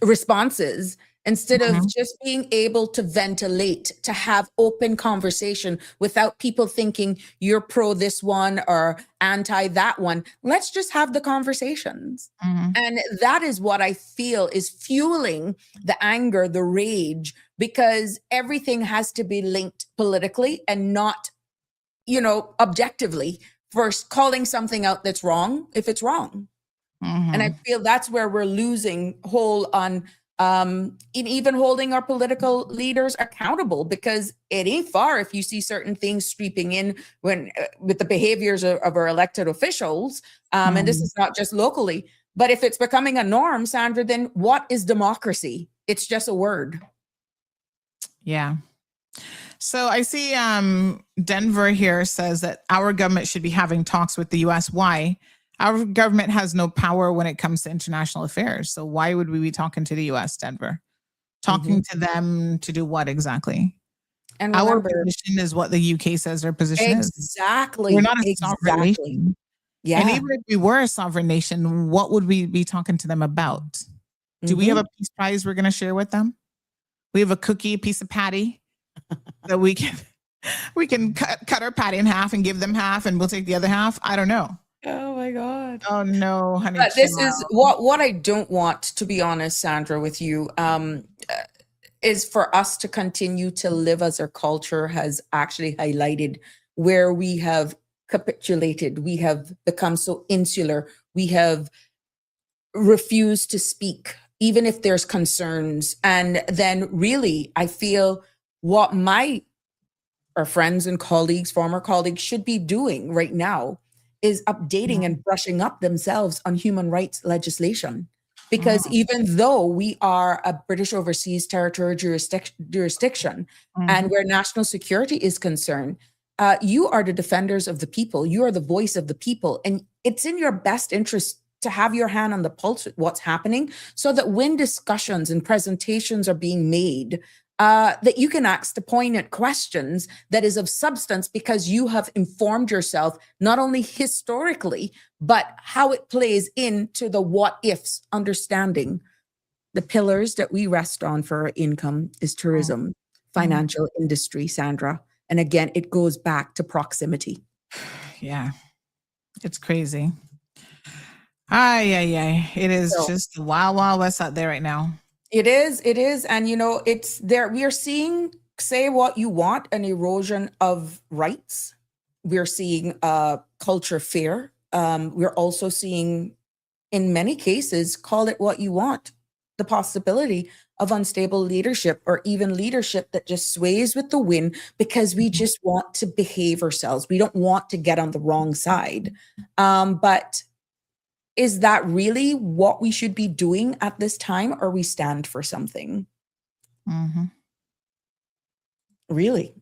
responses instead of just being able to ventilate, to have open conversation without people thinking you're pro this one or anti that one. Let's just have the conversations. And that is what I feel is fueling the anger, the rage, because everything has to be linked politically and not, objectively, first calling something out that's wrong if it's wrong. And I feel that's where we're losing hold on in even holding our political leaders accountable, because it ain't far if you see certain things creeping in when with the behaviors of our elected officials. And this is not just locally, but if it's becoming a norm, Sandra, then what is democracy? It's just a word. Yeah. So I see Denver here says that our government should be having talks with the US. Why? Our government has no power when it comes to international affairs. So why would we be talking to the US, Denver? Talking to them to do what exactly? And our position is what the UK says their position is. Exactly. We're not a sovereign nation. Yeah. And even if we were a sovereign nation, what would we be talking to them about? Do we have a peace prize we're going to share with them? We have a cookie, a piece of patty that we can cut our patty in half and give them half, and we'll take the other half. I don't know. Oh my God. Oh no, honey. But this is what I don't want, to be honest, Sandra, with you, is for us to continue to live as our culture has actually highlighted, where we have capitulated. We have become so insular. We have refused to speak, even if there's concerns. And then really, I feel what our friends and colleagues, former colleagues, should be doing right now is updating and brushing up themselves on human rights legislation. Because even though we are a British overseas territorial jurisdiction and where national security is concerned, you are the defenders of the people. You are the voice of the people. And it's in your best interest to have your hand on the pulse with what's happening, so that when discussions and presentations are being made, that you can ask the poignant questions that is of substance because you have informed yourself not only historically, but how it plays into the what ifs understanding. The pillars that we rest on for our income is tourism, financial industry, Sandra. And again, it goes back to proximity. Yeah, it's crazy. Ay. It is So just the wild, wild west out there right now. it is. And, it's there. We are seeing, say what you want, an erosion of rights. We're seeing culture fear. We're also seeing, in many cases, call it what you want, the possibility of unstable leadership or even leadership that just sways with the wind because we just want to behave ourselves. We don't want to get on the wrong side. But is that really what we should be doing at this time, or we stand for something? Really?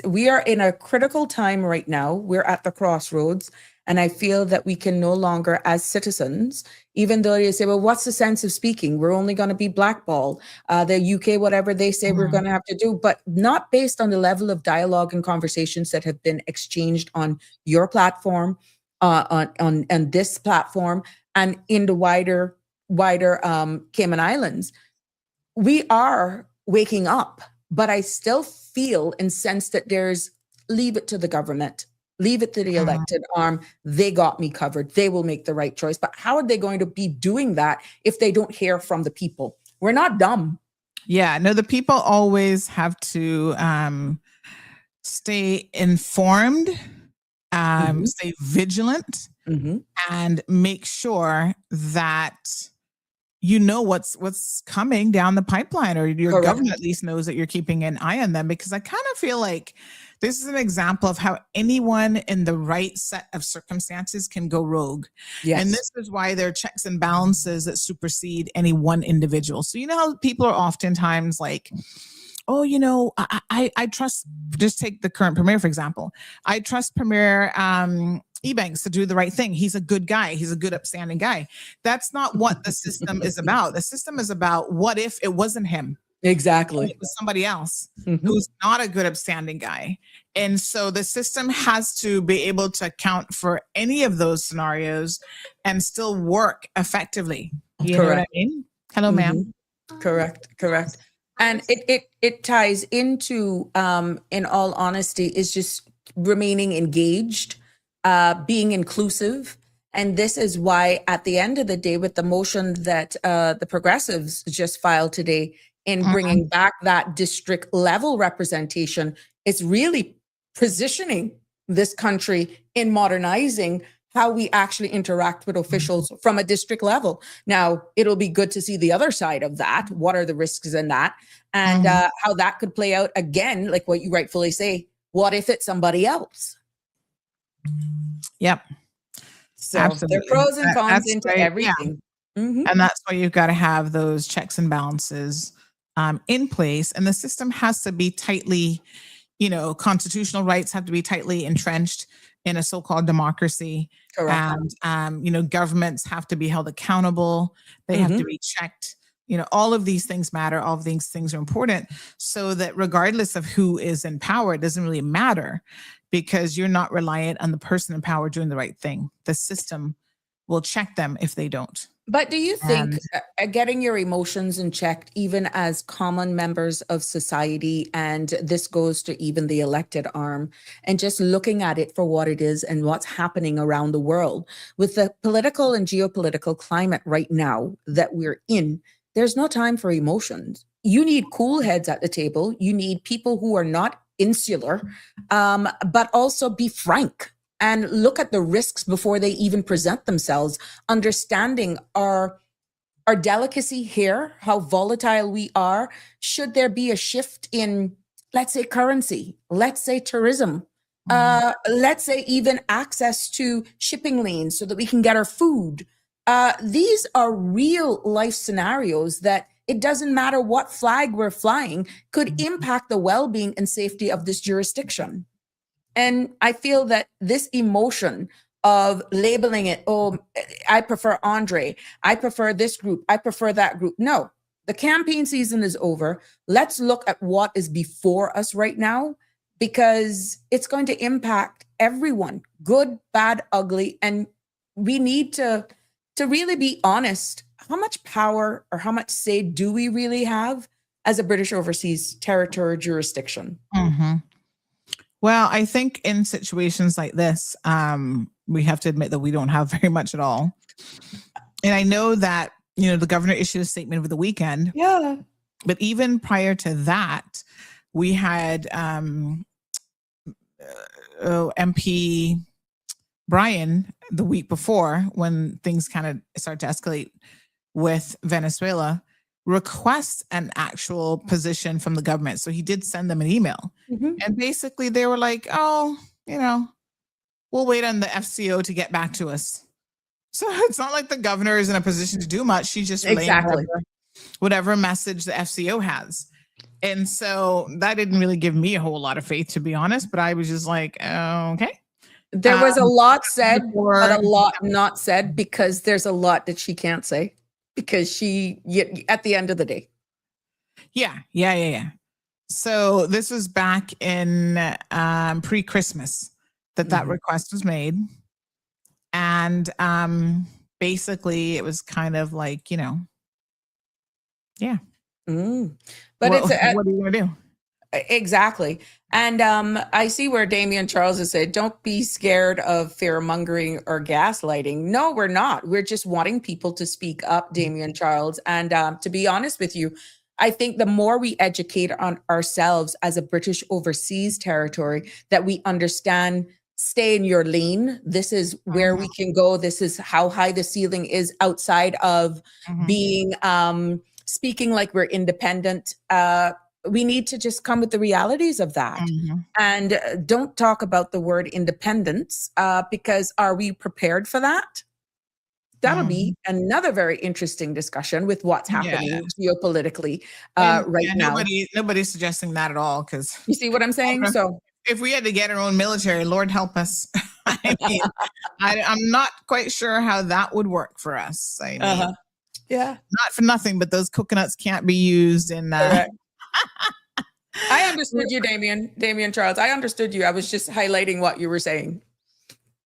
We are in a critical time right now. We're at the crossroads. And I feel that we can no longer, as citizens, even though you say, well, what's the sense of speaking? We're only going to be blackballed. The UK, whatever they say we're going to have to do, but not based on the level of dialogue and conversations that have been exchanged on your platform, on this platform, and in the wider Cayman Islands. We are waking up, but I still feel and sense that there's leave it to the government. Leave it to the elected arm. They got me covered. They will make the right choice. But how are they going to be doing that if they don't hear from the people? We're not dumb. Yeah, no, the people always have to stay informed, stay vigilant, and make sure that you know what's coming down the pipeline, or your government at least knows that you're keeping an eye on them. Because I kind of feel like this is an example of how anyone in the right set of circumstances can go rogue. Yes. And this is why there are checks and balances that supersede any one individual. So you know how people are oftentimes like, oh, I trust, just take the current premier, for example. I trust Premier Ebanks to do the right thing. He's a good guy. He's a good, upstanding guy. That's not what the system is about. The system is about what if it wasn't him? Exactly. It was somebody else who's not a good, upstanding guy. And so the system has to be able to account for any of those scenarios and still work effectively. You know what I mean? Hello, ma'am. Correct. And it ties into, in all honesty, is just remaining engaged, being inclusive. And this is why, at the end of the day, with the motion that the progressives just filed today in bringing back that district level representation, it's really positioning this country in modernizing how we actually interact with officials from a district level. Now, it'll be good to see the other side of that. What are the risks in that? And how that could play out again, like what you rightfully say, what if it's somebody else? Yep. So there are pros and cons into everything. Yeah. And that's why you've got to have those checks and balances in place. And the system has to be tightly, constitutional rights have to be tightly entrenched in a so-called democracy. Correct. And, governments have to be held accountable. They have to be checked. All of these things matter. All of these things are important, so that regardless of who is in power, it doesn't really matter, because you're not reliant on the person in power doing the right thing. The system will check them if they don't. But do you think getting your emotions in check, even as common members of society, and this goes to even the elected arm, and just looking at it for what it is and what's happening around the world with the political and geopolitical climate right now that we're in, there's no time for emotions. You need cool heads at the table. You need people who are not insular, but also be frank and look at the risks before they even present themselves, understanding our delicacy here, how volatile we are. Should there be a shift in, let's say, currency, let's say tourism, let's say even access to shipping lanes so that we can get our food. These are real life scenarios that it doesn't matter what flag we're flying, could impact the well-being and safety of this jurisdiction. And I feel that this emotion of labeling it, oh, I prefer Andre, I prefer this group, I prefer that group. No, The campaign season is over. Let's look at what is before us right now, because it's going to impact everyone, good, bad, ugly. And we need to really be honest. How much power or how much say do we really have as a British overseas territory jurisdiction? Mm-hmm. Well, I think in situations like this, we have to admit that we don't have very much at all. And I know that, the governor issued a statement over the weekend. Yeah. But even prior to that, we had MP Brian the week before, when things kind of started to escalate with Venezuela, request an actual position from the government. So he did send them an email. Mm-hmm. And basically they were like, oh, we'll wait on the FCO to get back to us. So it's not like the governor is in a position to do much. She's just relaying whatever message the FCO has. And so that didn't really give me a whole lot of faith, to be honest. But I was just like, okay. There was a lot said, but a lot not said, because there's a lot that she can't say, because at the end of the day. Yeah. So this was back in pre-Christmas that request was made. And basically it was kind of like, yeah. But what are you going to do? Exactly. And I see where Damien Charles has said, don't be scared of fear mongering or gaslighting. No, we're not. We're just wanting people to speak up, Damien Charles. And to be honest with you, I think the more we educate on ourselves as a British overseas territory, that we understand, stay in your lane. This is where we can go. This is how high the ceiling is outside of being speaking like we're independent. We need to just come with the realities of that. And don't talk about the word independence, because are we prepared for that? That'll be another very interesting discussion with what's happening geopolitically right now. Nobody's suggesting that at all, because you see what I'm saying? So if we had to get our own military, Lord help us. I mean, I'm not quite sure how that would work for us. I mean, yeah, not for nothing, but those coconuts can't be used in I understood you, Damien Charles. I understood you. I was just highlighting what you were saying.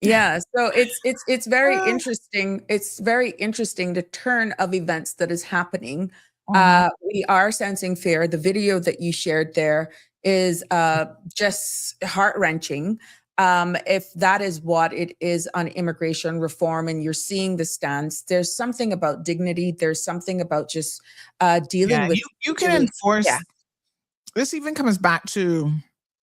Yeah. So it's very interesting. It's very interesting, the turn of events that is happening. We are sensing fear. The video that you shared there is just heart-wrenching. If that is what it is on immigration reform, and you're seeing the stance, there's something about dignity. There's something about just dealing with. You can enforce. Yeah. This even comes back to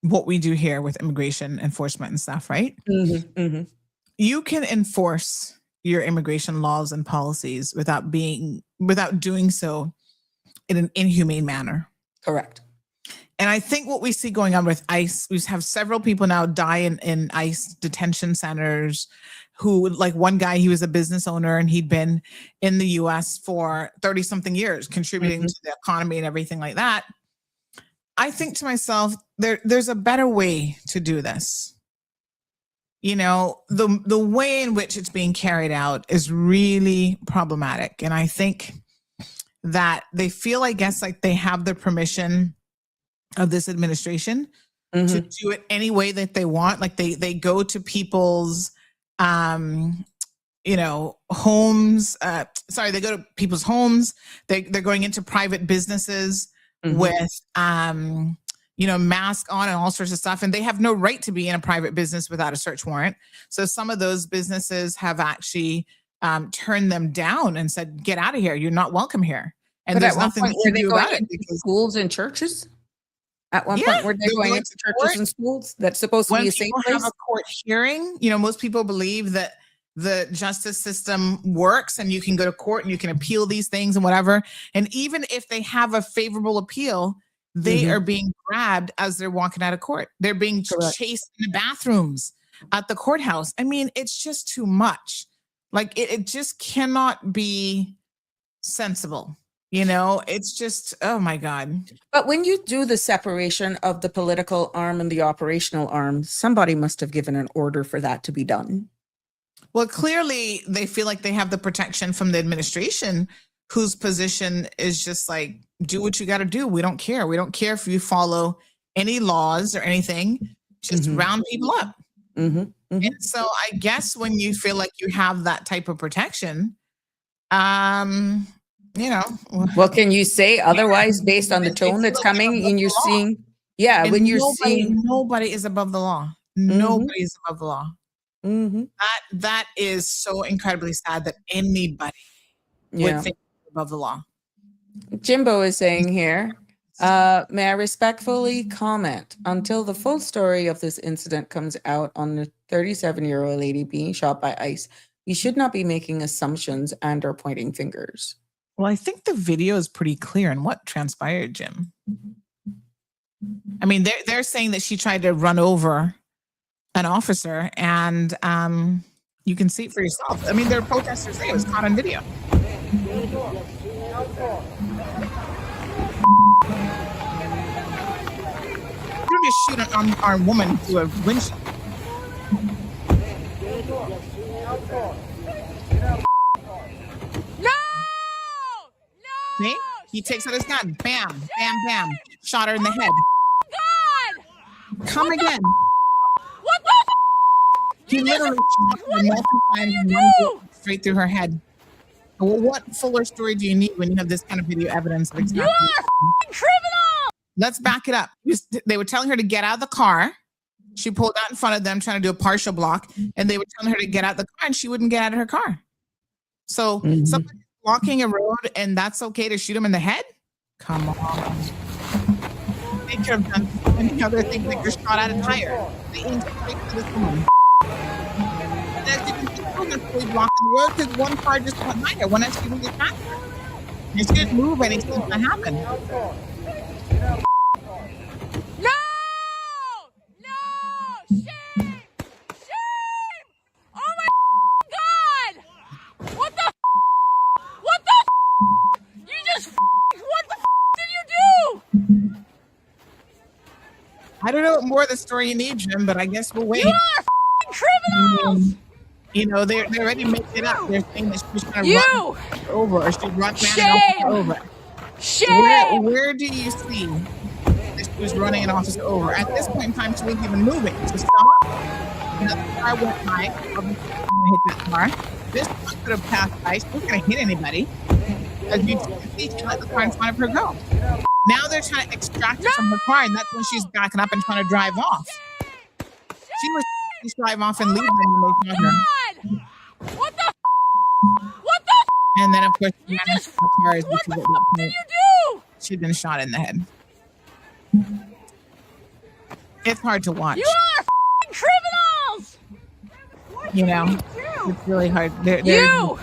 what we do here with immigration enforcement and stuff, right? You can enforce your immigration laws and policies without doing so in an inhumane manner. Correct. And I think what we see going on with ICE, we have several people now die in ICE detention centers, who, like one guy, he was a business owner and he'd been in the US for 30 something years, contributing to the economy and everything like that. I think to myself, there's a better way to do this. The way in which it's being carried out is really problematic. And I think that they feel, I guess, like they have the permission of this administration to do it any way that they want. Like they go to people's, homes. They go to people's homes. They're going into private businesses with, mask on and all sorts of stuff. And they have no right to be in a private business without a search warrant. So some of those businesses have actually turned them down and said, get out of here. You're not welcome here. And there's nothing they can do about it. Schools and churches? At one point, were they going into churches and schools? That's supposed to be a safe place? When people have a court hearing, most people believe that the justice system works and you can go to court and you can appeal these things and whatever. And even if they have a favorable appeal, they are being grabbed as they're walking out of court. They're being chased in the bathrooms at the courthouse. I mean, it's just too much. Like it just cannot be sensible. It's just, oh my God. But when you do the separation of the political arm and the operational arm, somebody must have given an order for that to be done. Well, clearly they feel like they have the protection from the administration whose position is just like, do what you got to do. We don't care. We don't care if you follow any laws or anything. Just round people up. And so I guess when you feel like you have that type of protection, you know, What can you say otherwise based on the tone that's coming and you're seeing? Yeah, and when you're seeing. nobody is above the law. Nobody is above the law. That is so incredibly sad that anybody would think above the law. Jimbo is saying here, may I respectfully comment, until the full story of this incident comes out on the 37-year-old lady being shot by ICE, we should not be making assumptions and or pointing fingers. Well, I think the video is pretty clear on what transpired, Jim. I mean, they're saying that she tried to run over an officer, and you can see it for yourself. I mean, there are protesters there. It was caught on video. You don't just shoot an unarmed woman through a windshield. No! See? He takes out his gun. Bam, bam, bam. Shot her in the head. God! Come again. What the He literally shot her multiple times and one bullet straight through her head. Well, what fuller story do you need when you have this kind of video evidence of exactly? You are criminal! Let's back it up. They were telling her to get out of the car. She pulled out in front of them, trying to do a partial block, and they were telling her to get out of the car, and she wouldn't get out of her car. So somebody's blocking a road, and that's okay to shoot him in the head? Come on. They could have done any other thing, like they're shot at a tire. They aimed straight for this woman. And as you can see, they're fully blocking the road because one car just went by her, one SUV just passed her. And she didn't move anything that happened. No! No! Shame! Shame! Oh my God! What the What the You just what the did you do? I don't know what more of the story you need, Jim, but I guess we'll wait. You are criminals! You know, they're already making it up. They're saying that she's trying to You! run over, or she ran Shame! over. Shame! Where do you see that she was running an officer over? At this point in time, she wasn't even moving. She stopped. Another car went by. Obviously, she didn't hit that car. This one could have passed by. She wasn't going to hit anybody. As you can see, she let the car in front of her go. Now they're trying to extract her from her car, and that's when she's backing up and trying to drive off. She was trying to drive off and leave them when they shot her. God! What the What the And then, of course, she You ran just into the cars What because the at that did point, you do? she'd been shot in the head. It's hard to watch. You are criminals! You know, it's really hard. You!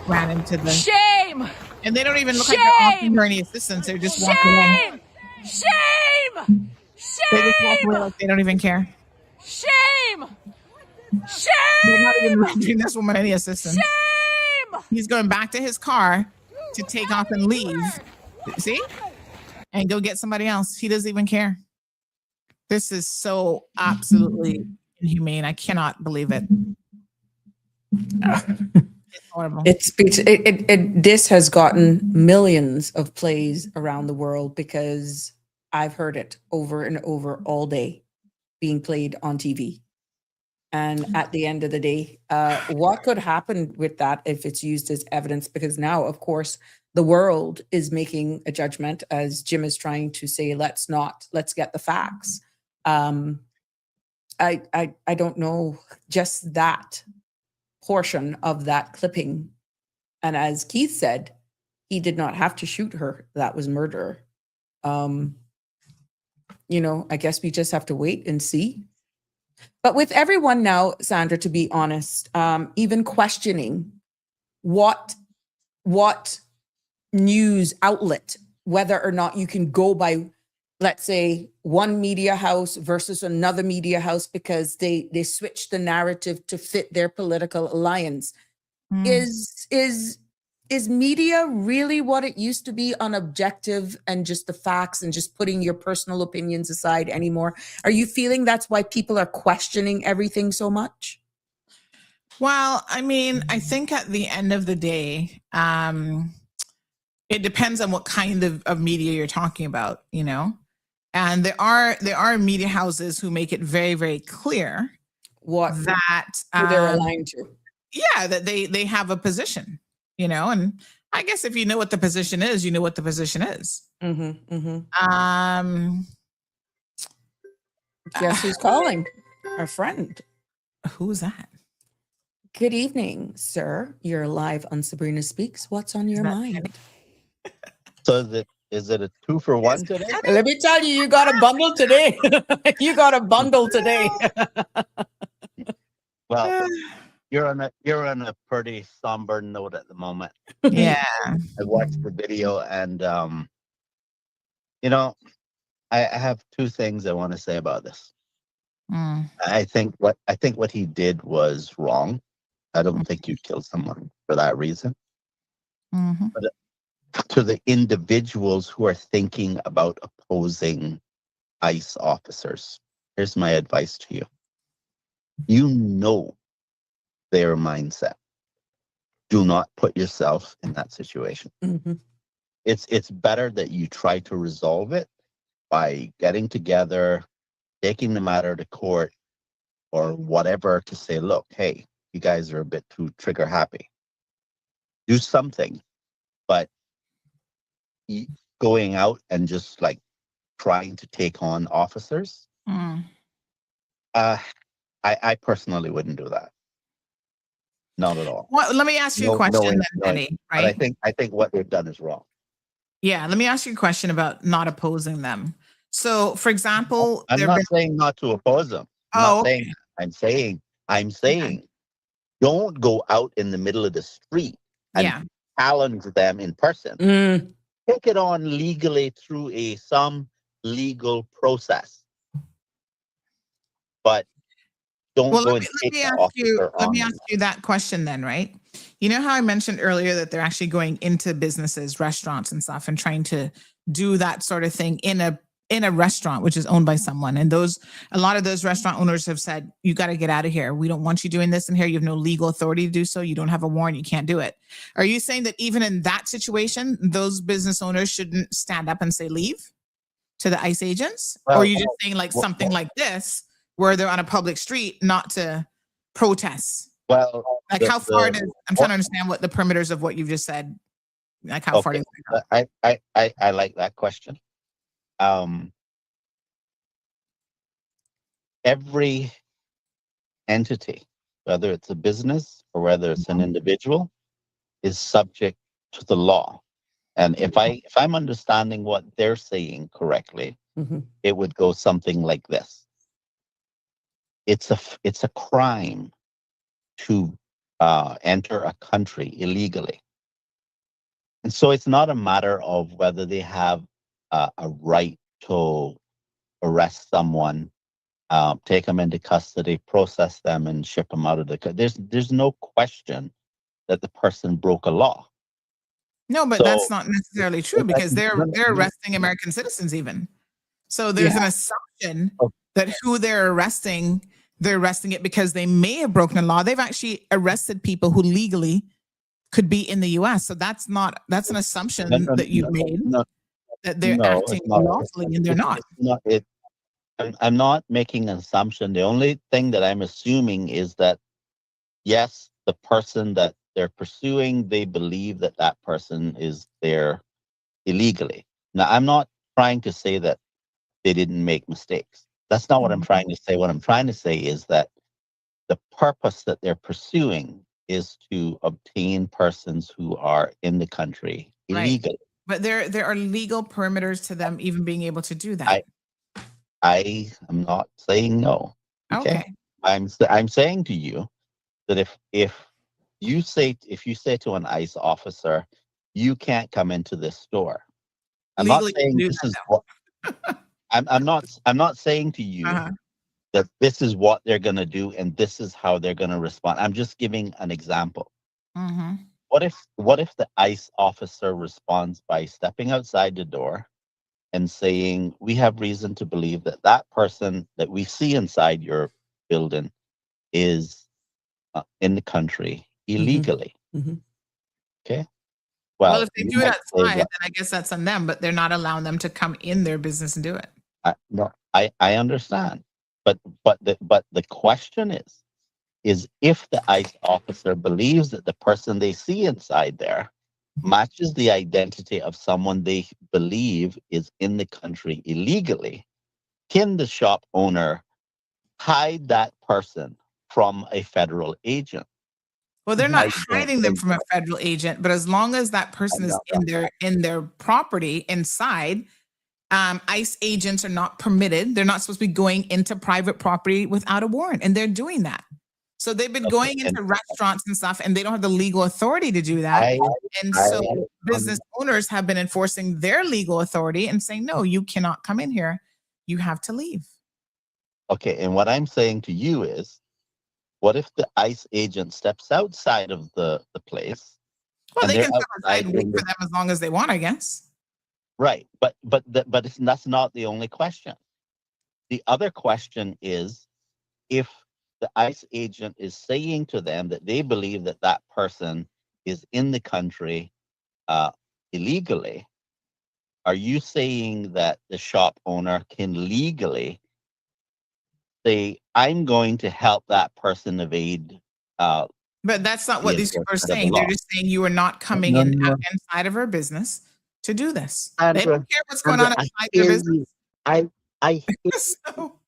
Ran into the... Shame! And they don't even look like they're offering Shame! her any assistance. They're just walking away. Shame! Shame! They just walk away Shame! like they don't even care. Shame! They're not even Shame! rendering this woman any assistance. Shame! He's going back to his car to take off and leave. See? And go get somebody else. He doesn't even care. This is so absolutely inhumane. I cannot believe it. It's horrible. This has gotten millions of plays around the world because I've heard it over and over all day being played on TV. And at the end of the day, what could happen with that if it's used as evidence? Because now, of course, the world is making a judgment, as Jim is trying to say, let's get the facts. I don't know, just that portion of that clipping. And as Keith said, he did not have to shoot her. That was murder. You know, I guess we just have to wait and see. But with everyone now, Sandra, to be honest, even questioning what news outlet, whether or not you can go by, let's say, one media house versus another media house because they switch the narrative to fit their political alliance. Is media really what it used to be, unobjective and just the facts and just putting your personal opinions aside anymore? Are you feeling that's why people are questioning everything so much? Well, I mean, I think at the end of the day, it depends on what kind of media you're talking about, you know. And there are media houses who make it very, very clear What that who they're aligned to. yeah, that they have a position, you know. And I guess if you know what the position is, you know what the position is. Guess who's calling? Our friend. Who's that? Good evening, sir. You're live on Sabrina Speaks. What's on your mind? So is it a 2-for-1 today? Let me tell you, you got a bundle today. You got a bundle today. Well, you're on a pretty somber note at the moment. Yeah. I watched the video, and you know, I have two things I want to say about this. I think what he did was wrong. I don't think you'd kill someone for that reason. But to the individuals who are thinking about opposing ICE officers, here's my advice to you. You know their mindset. Do not put yourself in that situation. It's better that you try to resolve it by getting together, taking the matter to court, or whatever, to say, look, hey, you guys are a bit too trigger happy. Do something. But going out and just like trying to take on officers, I personally wouldn't do that. Not at all. Well, let me ask you a question then, Benny. Right? But I think what they've done is wrong. Yeah, let me ask you a question about not opposing them. So, for example, I'm not saying not to oppose them. I'm saying don't go out in the middle of the street and challenge them in person. Take it on legally through some legal process. But don't go and take the officer on. Let me ask you that question then, right? You know how I mentioned earlier that they're actually going into businesses, restaurants and stuff, and trying to do that sort of thing in a restaurant which is owned by someone. And a lot of those restaurant owners have said, you got to get out of here. We don't want you doing this in here. You have no legal authority to do so. You don't have a warrant. You can't do it. Are you saying that even in that situation, those business owners shouldn't stand up and say leave to the ICE agents? Or are you just saying like something like this, where they're on a public street, not to protest? Well, like how far I'm trying to understand what the perimeters of what you've just said, like how far do I like that question. Every entity, whether it's a business or whether it's an individual, is subject to the law. And if I'm understanding what they're saying correctly, it would go something like this. It's a crime to enter a country illegally. And so it's not a matter of whether they have a right to arrest someone, take them into custody, process them, and ship them out of the country. There's no question that the person broke a law. No, but that's not necessarily true, because they're arresting American citizens even. So there's an assumption that who they're arresting it because they may have broken a law. They've actually arrested people who legally could be in the US. So that's an assumption that you've made, that they're acting lawfully, and they're not. I'm not making an assumption. The only thing that I'm assuming is that, yes, the person that they're pursuing, they believe that person is there illegally. Now, I'm not trying to say that they didn't make mistakes. That's not what I'm trying to say. What I'm trying to say is that the purpose that they're pursuing is to obtain persons who are in the country illegally. But there are legal perimeters to them even being able to do that. I am not saying no. Okay. I'm saying to you that if you say to an ICE officer, you can't come into this store. I'm not saying this is what I'm not saying to you that this is what they're going to do and this is how they're going to respond. I'm just giving an example. What if the ICE officer responds by stepping outside the door and saying, we have reason to believe that person that we see inside your building is in the country illegally. Okay. Well, if they you do it might say outside, then what I guess that's on them, but they're not allowing them to come in their business and do it. no, I understand, but the question is if the ICE officer believes that the person they see inside there matches the identity of someone they believe is in the country illegally, can the shop owner hide that person from a federal agent? Well, they're not I don't hiding them think from a so. federal agent, but as long as that person I'm is not right. in their property inside, ICE agents are not permitted. They're not supposed to be going into private property without a warrant, and they're doing that. So they've been Okay, going and into restaurants and stuff, and they don't have the legal authority to do that. I, And I, so business owners have been enforcing their legal authority and saying, no, you cannot come in here. You have to leave. okay, and what I'm saying to you is, what if the ICE agent steps outside of the place Well, and they they're can step outside outside and wait in for the them as long as they want, I guess. right? That's not the only question. The other question is if the ICE agent is saying to them that they believe that that person is in the country uh, illegally, are you saying that the shop owner can legally say, I'm going to help that person evade uh, But that's not the what these people are enforcement of the saying. They're law? just saying you are not coming No, in no, inside of our business to do this. They Andrew, don't care what's going Andrew, on I outside their hear business. you. I hear So,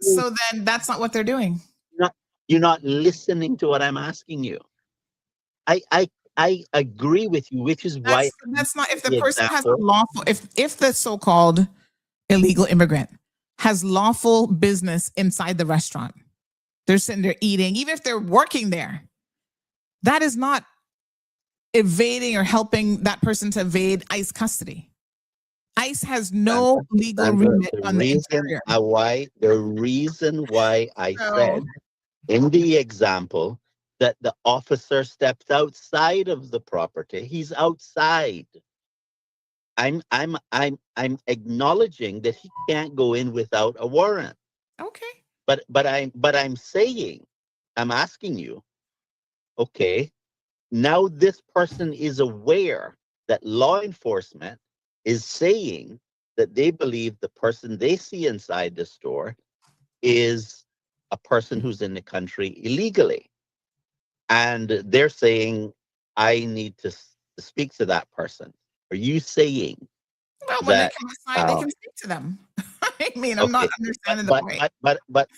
you. so then that's not what they're doing. Not, you're not listening to what I'm asking you. I I I agree with you, which is why That's not if the the person has a example. lawful if the so-called illegal immigrant has lawful business inside the restaurant. They're sitting there eating, even if they're working there. That is not evading or helping that person to evade ICE custody. ICE has no Sandra, legal Sandra, remit the on the reason interior. the reason why I So said in the example that the officer steps outside of the property, he's outside. I'm acknowledging that he can't go in without a warrant. okay. But I'm saying, I'm asking you, okay, now this person is aware that law enforcement is saying that they believe the person they see inside the store is a person who's in the country illegally. And they're saying, I need to speak to that person. Are you saying Well, when they that, come inside, they can speak to them. I mean, I'm not okay, understanding the but, point.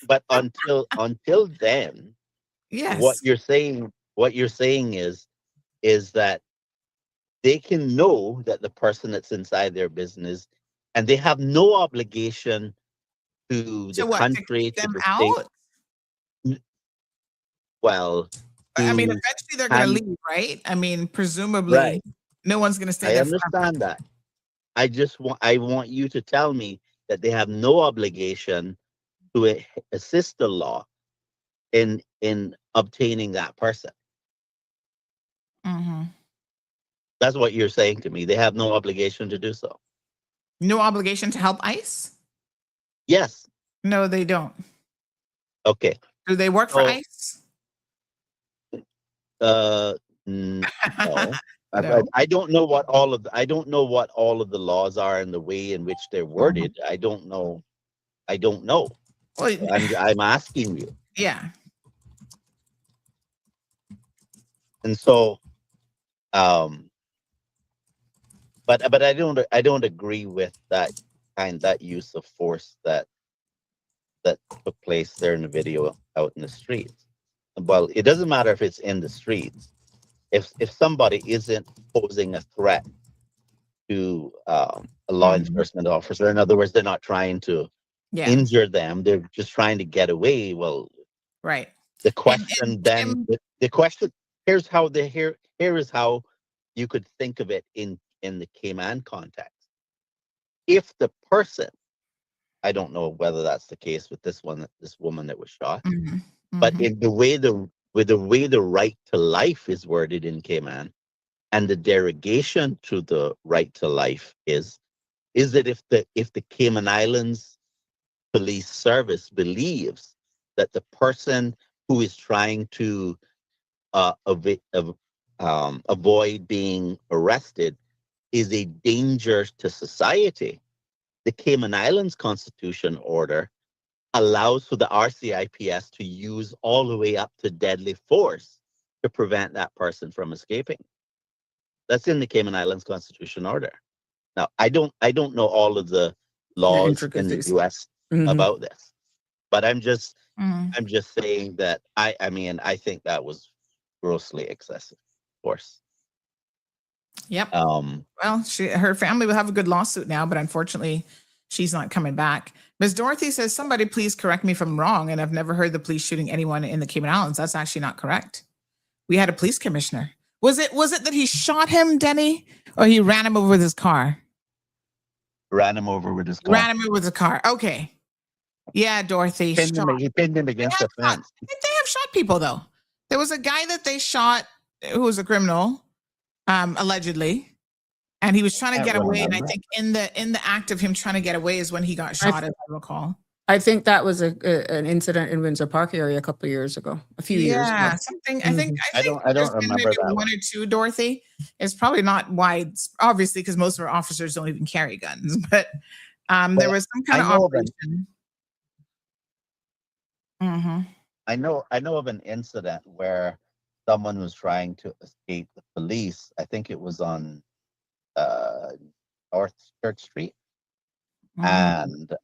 but until then, what Yes. you're saying, is that they can know that the person that's inside their business, and they have no obligation to the To what? To country, keep to them the state, out? well, I mean, to eventually they're going to hand, leave, right? I mean, presumably, right. no one's going to stay I there forever. understand that. I want you to tell me that they have no obligation to assist the law in obtaining that person. Mhm. That's what you're saying to me. They have no obligation to do so. No obligation to help ICE? Yes. No, they don't. Okay. Do they work for So, ICE? uh, no. No. I don't know what all of the laws are and the way in which they're worded. I don't know. I don't know. Well, I'm asking you. yeah. And so, um, but I don't agree with that use of force that took place there in the video out in the streets. Well, it doesn't matter if it's in the streets. If somebody isn't posing a threat to a law Mhm. enforcement officer, in other words, they're not trying to Yeah. injure them, they're just trying to get away. Well, Right. the And question then, Kim, the question, here is how you could think of it in the Cayman context. If the person, I don't know whether that's the case with this woman that was shot, mhm, but mhm. in the way the right to life is worded in Cayman, and the derogation to the right to life is that if the Cayman Islands Police Service believes that the person who is trying to avoid being arrested is a danger to society. The Cayman Islands Constitution order allows for the RCIPS to use all the way up to deadly force to prevent that person from escaping. That's in the Cayman Islands Constitution order. Now, I don't know all of the laws in the U.S. about this, but I'm just saying that I mean, I think that was grossly excessive force. Yep. Well, her family will have a good lawsuit now, but unfortunately, she's not coming back. Ms. Dorothy says, somebody please correct me if I'm wrong, and I've never heard the police shooting anyone in the Cayman Islands. That's actually not correct. We had a police commissioner. Was it that he shot him, Denny, or he ran him over with his car? Ran him over with his car. Ran him over with his car. Okay. Yeah, Dorothy. He pinned him against the fence. I think they have shot people, though. There was a guy that they shot who was a criminal, allegedly. And he was trying to get away. And I think in the act of him trying to get away is when he got shot, as I recall. I think that was an incident in Windsor Park area a couple of years ago, a few years ago. Yeah, something. I think I don't remember that one or two, Dorothy. It's probably not wide, obviously, because most of our officers don't even carry guns. But there was some kind of operation. I know of an incident where someone was trying to escape the police. I think it was on North Church Street, and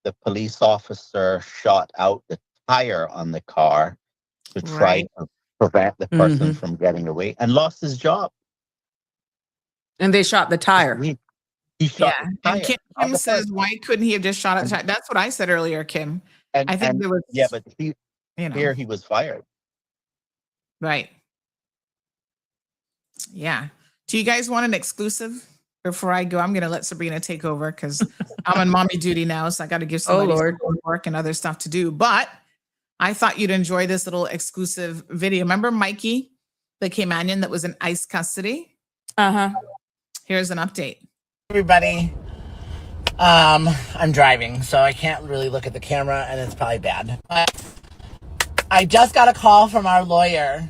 the police officer shot out the tire on the car to try to prevent the person from getting away, and lost his job. And they shot the tire. He shot the tire. And Kim says, why couldn't he have just shot at the tire? That's what I said earlier, Kim. And, I think there was, but here he was fired. Right. Yeah. Do you guys want an exclusive? Before I go, I'm going to let Sabrina take over because I'm on mommy duty now, so I got to give somebody work and other stuff to do. But I thought you'd enjoy this little exclusive video. Remember Mikey, the Caymanian that was in ICE custody? Here's an update. Everybody, I'm driving, so I can't really look at the camera, and it's probably bad. But I just got a call from our lawyer,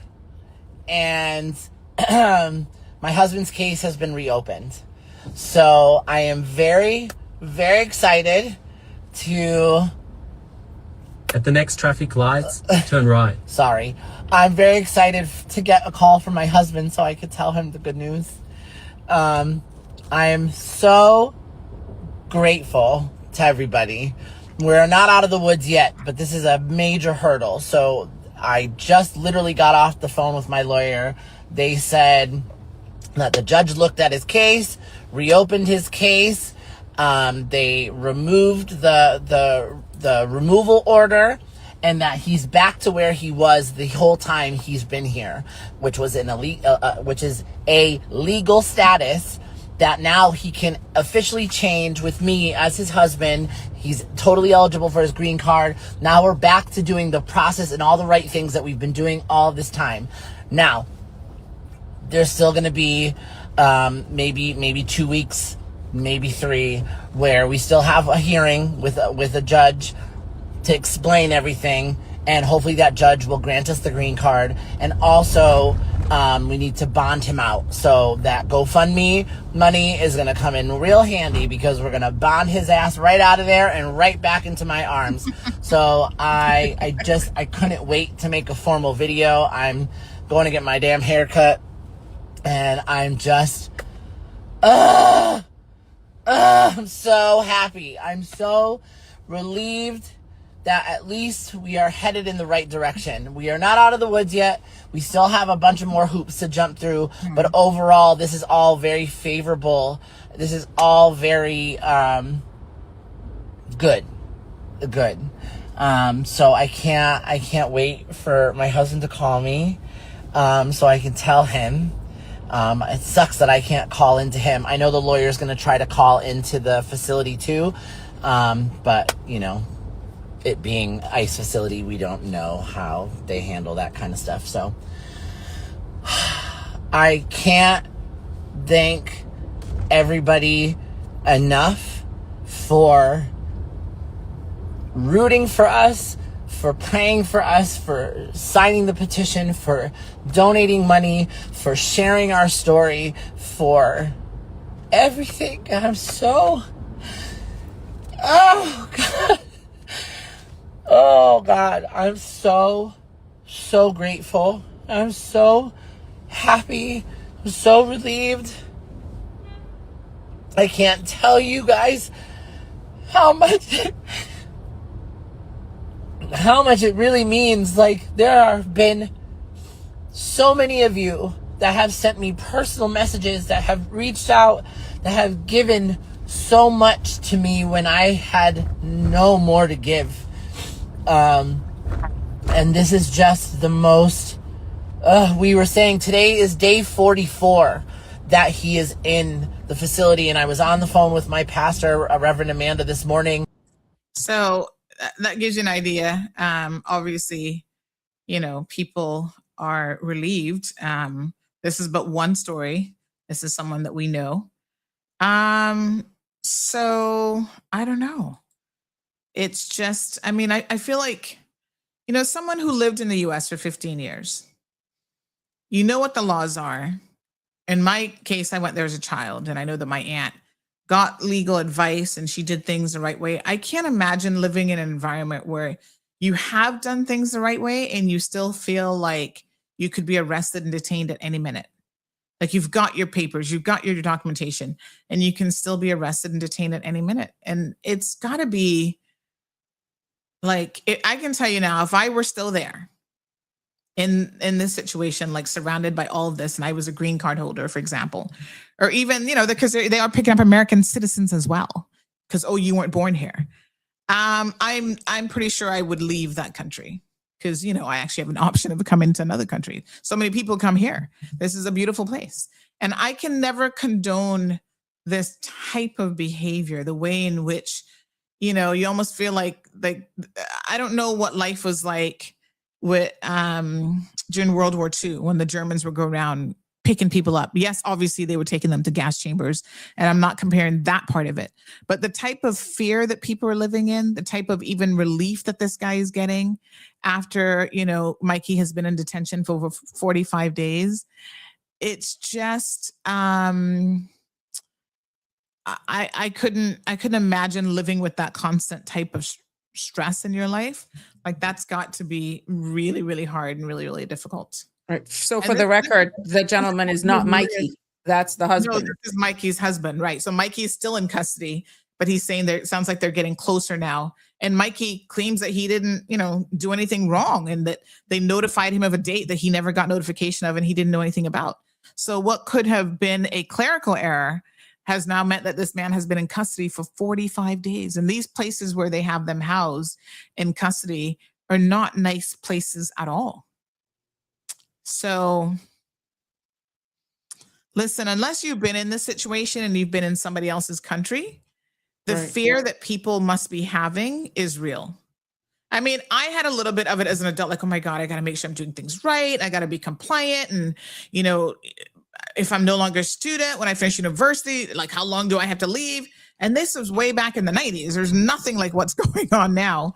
and my husband's case has been reopened. So I am very, very excited to... At the next traffic lights, turn right. Sorry. I'm very excited to get a call from my husband so I could tell him the good news. I am so grateful to everybody. We're not out of the woods yet, but this is a major hurdle. So I just literally got off the phone with my lawyer. They said that the judge looked at his case, reopened his case. They removed the removal order, and that he's back to where he was the whole time he's been here, which was which is a legal status that now he can officially change with me as his husband. He's totally eligible for his green card. Now we're back to doing the process and all the right things that we've been doing all this time. Now, there's still going to be maybe 2 weeks, maybe 3, where we still have a hearing with a judge to explain everything, and hopefully that judge will grant us the green card. And also, we need to bond him out. So that GoFundMe money is going to come in real handy, because we're going to bond his ass right out of there and right back into my arms. So I couldn't wait to make a formal video. I'm going to get my damn hair cut, and I'm just, I'm so happy. I'm so relieved that at least we are headed in the right direction. We are not out of the woods yet. We still have a bunch of more hoops to jump through, but overall, this is all very favorable. This is all very good. So I can't wait for my husband to call me, so I can tell him. It sucks that I can't call into him. I know the lawyer's going to try to call into the facility too, but you know, it being ICE facility, we don't know how they handle that kind of stuff. So I can't thank everybody enough for rooting for us, for praying for us, for signing the petition, for donating money, for sharing our story, for everything. I'm so, oh God. Oh God, I'm so grateful. I'm so happy. I'm so relieved. I can't tell you guys how much it really means. Like, there have been so many of you that have sent me personal messages, that have reached out, that have given so much to me when I had no more to give. And this is just the most, we were saying today is day 44 that he is in the facility. And I was on the phone with my pastor, Reverend Amanda, this morning. So that gives you an idea. Obviously, people are relieved. This is but one story. This is someone that we know. So I don't know. It's just, I feel like, someone who lived in the US for 15 years, you know what the laws are. In my case, I went there as a child, and I know that my aunt got legal advice and she did things the right way. I can't imagine living in an environment where you have done things the right way and you still feel like you could be arrested and detained at any minute. Like, you've got your papers, you've got your documentation, and you can still be arrested and detained at any minute. And it's got to be like, I can tell you now, if I were still there in this situation, like surrounded by all of this, and I was a green card holder, for example, or even, because they are picking up American citizens as well, because, oh, you weren't born here. I'm pretty sure I would leave that country, because, I actually have an option of coming to another country. So many people come here. This is a beautiful place. And I can never condone this type of behavior, the way in which, you almost feel like I don't know what life was like with during World War II, when the Germans would go around picking people up. Yes, obviously they were taking them to gas chambers, and I'm not comparing that part of it, but the type of fear that people are living in, the type of even relief that this guy is getting after, Mikey has been in detention for over 45 days. It's just, I couldn't imagine living with that constant type of stress in your life. Like, that's got to be really, really hard and really, really difficult. Right. So for the record, the gentleman is not Mikey. That's the husband. No, this is Mikey's husband, right? So Mikey is still in custody, but he's saying it sounds like they're getting closer now. And Mikey claims that he didn't, do anything wrong, and that they notified him of a date that he never got notification of and he didn't know anything about. So what could have been a clerical error has now meant that this man has been in custody for 45 days. And these places where they have them housed in custody are not nice places at all. So listen, unless you've been in this situation and you've been in somebody else's country, the fear that people must be having is real. I mean, I had a little bit of it as an adult, like, oh my God, I got to make sure I'm doing things right. I got to be compliant. And, if I'm no longer a student, when I finish university, like, how long do I have to leave? And this was way back in the 90s. There's nothing like what's going on now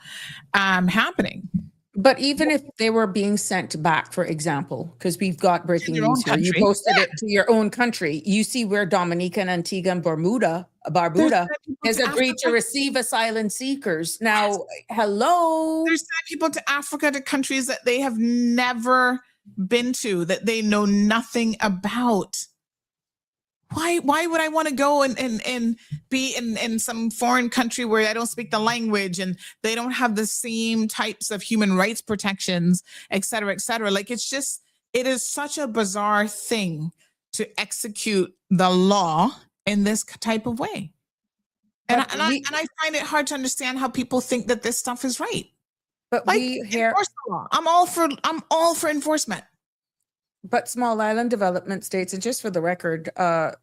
happening. But even if they were being sent back, for example, because we've got breaking news here, you posted it to your own country. You see where Dominica and Antigua and Barbuda has agreed to receive asylum seekers. Now, hello. There's people to Africa, to countries that they have never been to, that they know nothing about. Why would I want to go and be in some foreign country where I don't speak the language and they don't have the same types of human rights protections, et cetera, et cetera? Like, it is such a bizarre thing to execute the law in this type of way. And I find it hard to understand how people think that this stuff is right. But like, we hear, enforce the law. I'm all for enforcement. But small island development states, and just for the record,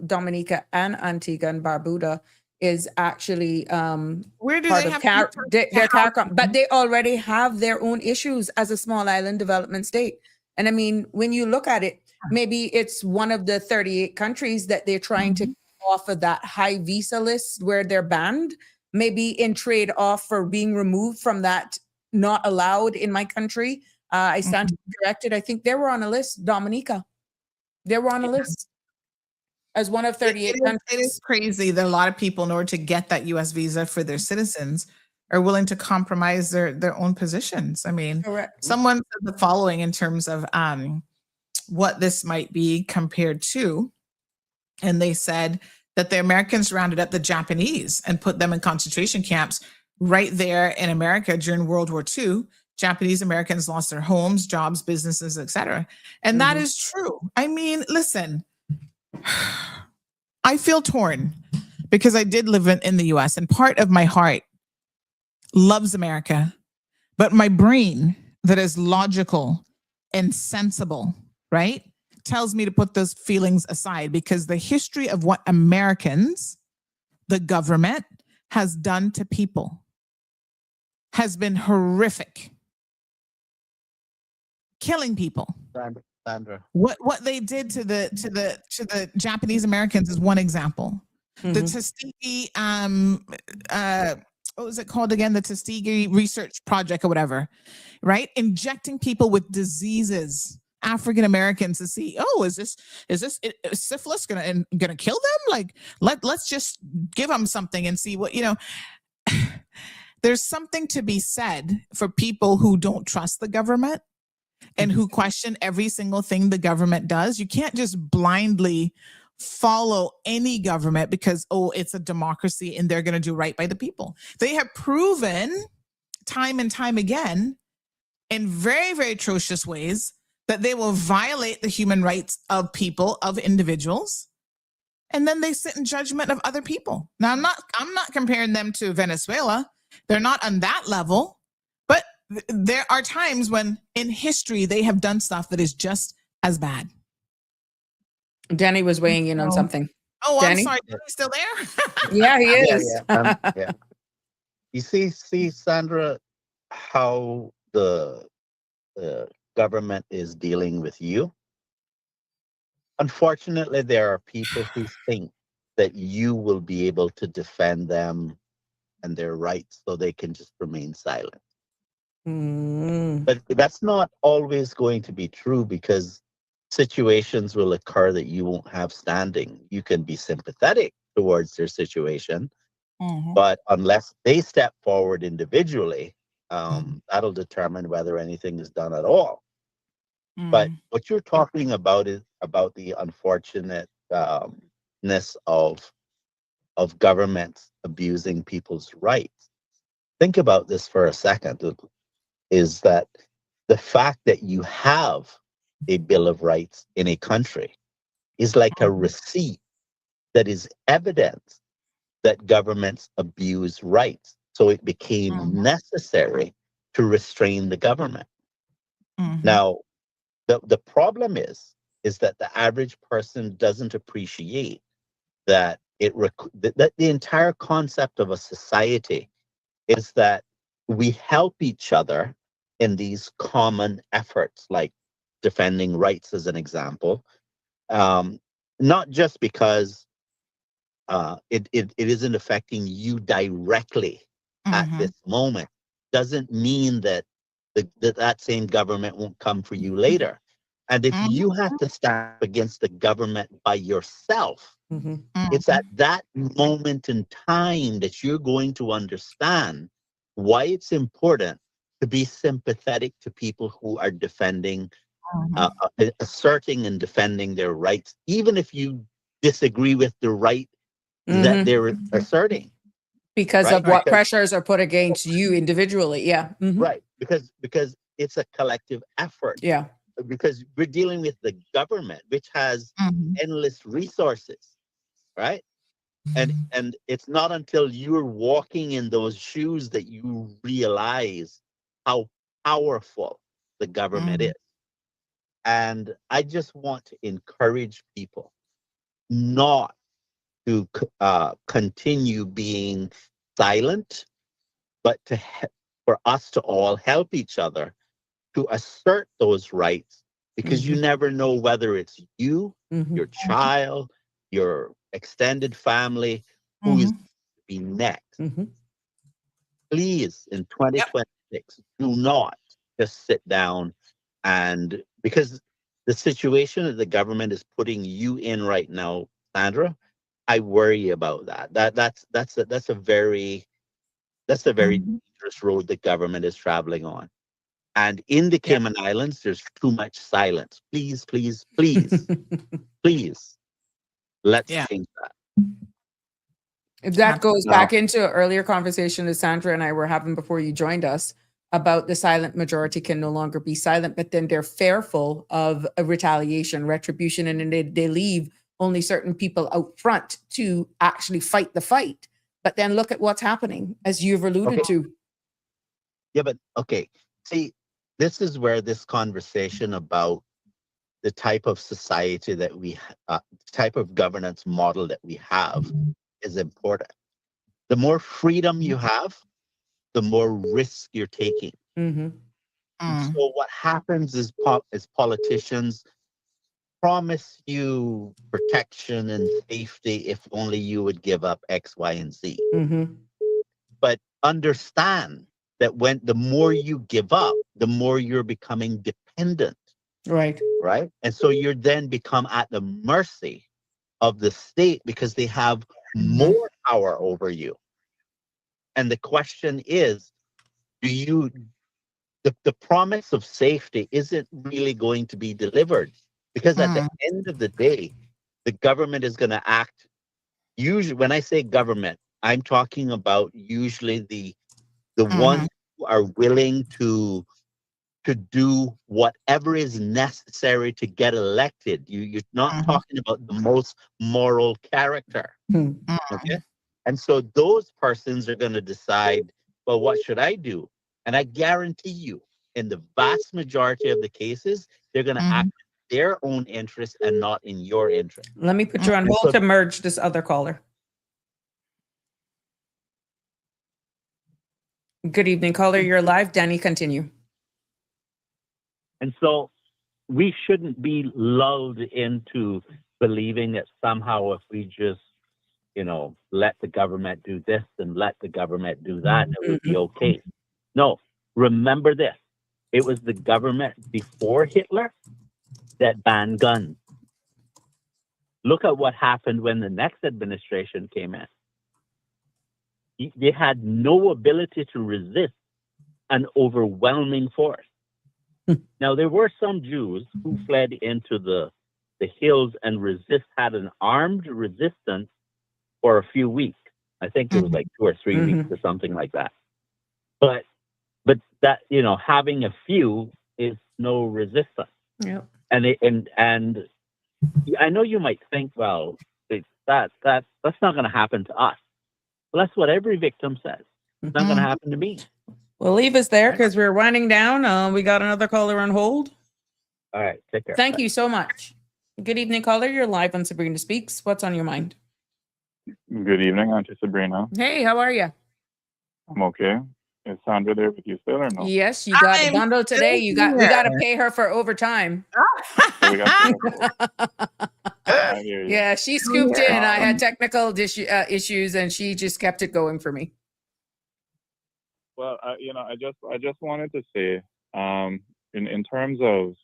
Dominica and Antigua and Barbuda is actually where do part they of have their CARICOM, but they already have their own issues as a small island development state. And I mean, when you look at it, maybe it's one of the 38 countries that they're trying to off of that high visa list where they're banned, maybe in trade off for being removed from that not allowed in my country. I stand to be corrected. I think they were on a list, Dominica. They were on a list as one of 38 countries. It is crazy that a lot of people, in order to get that U.S. visa for their citizens, are willing to compromise their own positions. I mean, someone said the following in terms of what this might be compared to, and they said that the Americans rounded up the Japanese and put them in concentration camps right there in America during World War II. Japanese Americans lost their homes, jobs, businesses, etc. And that is true. I mean, listen, I feel torn because I did live in the US, and part of my heart loves America, but my brain that is logical and sensible, right, tells me to put those feelings aside, because the history of what Americans, the government, has done to people has been horrific. Killing people. Sandra. What they did to the Japanese Americans is one example. The Tuskegee, what was it called again? The Tuskegee Research Project or whatever, right? Injecting people with diseases, African Americans, to see, oh, is syphilis gonna kill them? Like, let's just give them something and see what, There's something to be said for people who don't trust the government and who question every single thing the government does. You can't just blindly follow any government because, oh, it's a democracy and they're going to do right by the people. They have proven time and time again in very, very atrocious ways that they will violate the human rights of people, of individuals, and then they sit in judgment of other people. Now, I'm not comparing them to Venezuela. They're not on that level, but there are times when in history they have done stuff that is just as bad. Danny was weighing in on something. Oh, Danny? I'm sorry. Is he still there? Yeah, he is. Yeah. You see, Sandra, how the government is dealing with you. Unfortunately, there are people who think that you will be able to defend them and their rights so they can just remain silent. But that's not always going to be true, because situations will occur that you won't have standing. You can be sympathetic towards their situation, but unless they step forward individually, that'll determine whether anything is done at all. But what you're talking about is about the unfortunateness of governments abusing people's rights. Think about this for a second, is that the fact that you have a Bill of Rights in a country is like a receipt that is evidence that governments abuse rights. So it became necessary to restrain the government. Now, the problem is that the average person doesn't appreciate that that the entire concept of a society is that we help each other in these common efforts, like defending rights as an example, not just because it isn't affecting you directly at this moment, doesn't mean that that same government won't come for you later. And if you have to stand against the government by yourself, it's at that moment in time that you're going to understand why it's important to be sympathetic to people who are defending, asserting and defending their rights, even if you disagree with the right that they're asserting. Because of what pressures are put against you individually. Yeah. Right. Because it's a collective effort. Yeah. Because we're dealing with the government, which has endless resources, right? And it's not until you're walking in those shoes that you realize how powerful the government is. And I just want to encourage people not to continue being silent, but for us to all help each other to assert those rights, because you never know whether it's you, your child, your extended family who is to be next. Please, in 2020, politics. Do not just sit down and because the situation that the government is putting you in right now, Sandra, I worry about that. That's a very dangerous road the government is traveling on. And in the Cayman Islands, there's too much silence. Please, please, please, please, let's change that. That goes back into an earlier conversation that Sandra and I were having before you joined us about the silent majority can no longer be silent, but then they're fearful of a retaliation, retribution, and then they leave only certain people out front to actually fight the fight. But then look at what's happening, as you've alluded to. Yeah, but okay. See, this is where this conversation about the type of society that type of governance model that we have is important. The more freedom you have, the more risk you're taking. So what happens is politicians promise you protection and safety if only you would give up X, Y, and Z. But understand that the more you give up, the more you're becoming dependent. Right. Right. And so you're then become at the mercy of the state because they have more power over you. And the question is, the promise of safety isn't really going to be delivered because at the end of the day, the government is going to act. Usually, when I say government, I'm talking about usually the ones who are willing to do whatever is necessary to get elected. You're not talking about the most moral character. Okay. And so those persons are going to decide, well, what should I do? And I guarantee you, in the vast majority of the cases, they're going to act in their own interest and not in your interest. Let me put you on hold to merge this other caller. Good evening, caller. You're live. Danny, continue. And so we shouldn't be lulled into believing that somehow if we just, let the government do this and let the government do that, it would be okay. No, remember this. It was the government before Hitler that banned guns. Look at what happened when the next administration came in. They had no ability to resist an overwhelming force. Now, there were some Jews who fled into the hills and had an armed resistance for a few weeks. I think it was like 2 or 3 weeks or something like that. But that, having a few is no resistance. Yeah. And I know you might think, well, that's not going to happen to us. Well, that's what every victim says. It's not going to happen to me. We'll leave us there because we're winding down. We got another caller on hold. All right, take care. Thank you so much. Good evening, caller. You're live on Sabrina Speaks. What's on your mind? Good evening, Auntie Sabrina. Hey, how are you? I'm okay. Is Sandra there with you still or no? Yes, you got a bundle today. We got to pay her for overtime. So we got Yeah, she scooped in. I had technical issues, and she just kept it going for me. Well, I just wanted to say, in terms of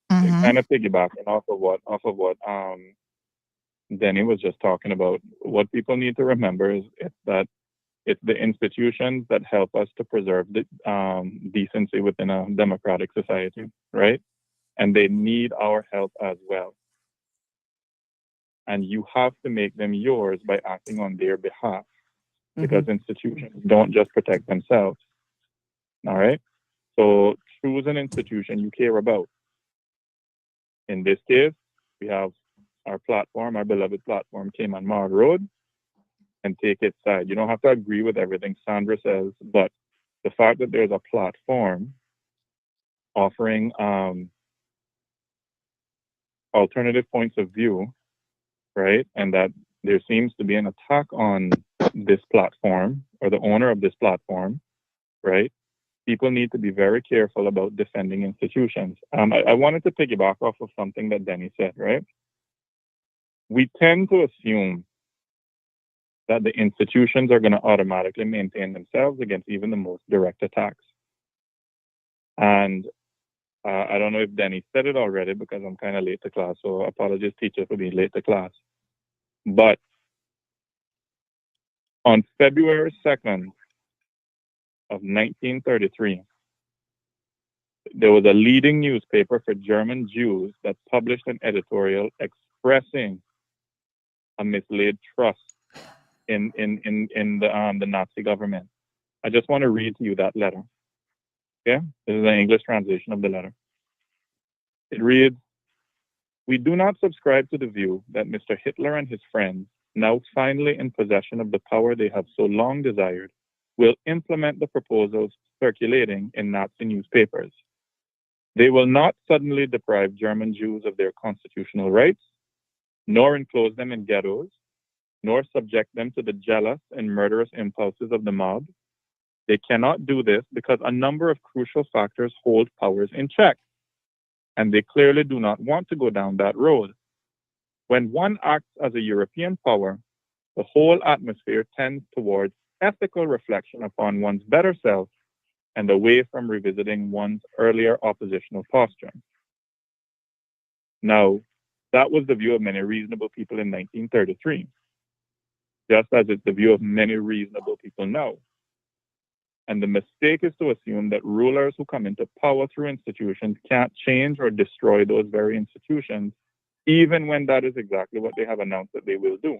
kind of piggybacking off of what Denny was just talking about, what people need to remember is that it's the institutions that help us to preserve the decency within a democratic society, right? And they need our help as well. And you have to make them yours by acting on their behalf, because institutions don't just protect themselves. All right? So choose an institution you care about. In this case, we have our platform, our beloved platform, Cayman Marg Road, and take its side. You don't have to agree with everything Sandra says, but the fact that there's a platform offering alternative points of view, right, and that there seems to be an attack on this platform or the owner of this platform, right, people need to be very careful about defending institutions. I wanted to piggyback off of something that Denny said, right? We tend to assume that the institutions are going to automatically maintain themselves against even the most direct attacks. And I don't know if Denny said it already because I'm kind of late to class, so apologies, teacher, for being late to class. But on February 2nd of 1933, there was a leading newspaper for German Jews that published an editorial expressing a mislaid trust in the Nazi government. I just want to read to you that letter. Okay? This is an English translation of the letter. It reads, "We do not subscribe to the view that Mr. Hitler and his friends, now finally in possession of the power they have so long desired, will implement the proposals circulating in Nazi newspapers. They will not suddenly deprive German Jews of their constitutional rights, nor enclose them in ghettos, nor subject them to the jealous and murderous impulses of the mob. They cannot do this because a number of crucial factors hold powers in check, and they clearly do not want to go down that road. When one acts as a European power, the whole atmosphere tends towards ethical reflection upon one's better self and away from revisiting one's earlier oppositional posture." Now, that was the view of many reasonable people in 1933, just as it's the view of many reasonable people now. And the mistake is to assume that rulers who come into power through institutions can't change or destroy those very institutions, even when that is exactly what they have announced that they will do.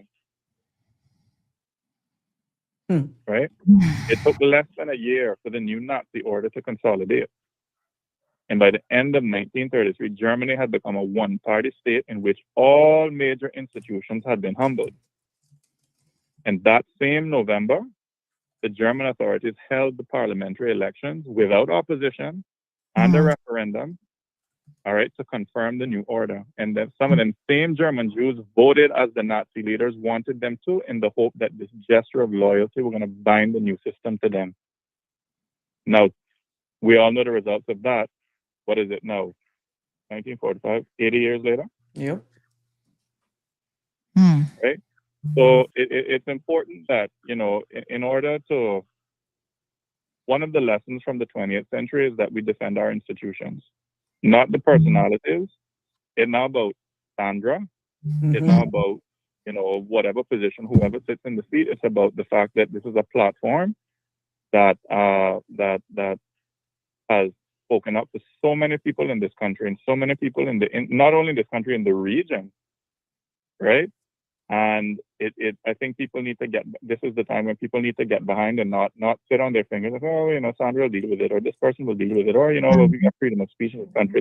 Right? It took less than a year for the new Nazi order to consolidate. And by the end of 1933, Germany had become a one-party state in which all major institutions had been humbled. And that same November, the German authorities held the parliamentary elections without opposition and a referendum, all right, to confirm the new order. And then some of them same German Jews voted as the Nazi leaders wanted them to, in the hope that this gesture of loyalty were going to bind the new system to them. Now, we all know the results of that. What is it now? 1945, 80 years later? Yep. Right? So it's important that, you know, in order to, one of the lessons from the 20th century is that we defend our institutions, not the personalities. It's not about Sandra. It's not about, you know, whatever position, whoever sits in the seat. It's about the fact that this is a platform that has spoken up to so many people in this country and so many people in not only in this country, in the region, right? And I think people need to this is the time when people need to get behind and not sit on their fingers and say, oh, you know, Sandra will deal with it, or this person will deal with it, or, you know, well, we got freedom of speech in this country.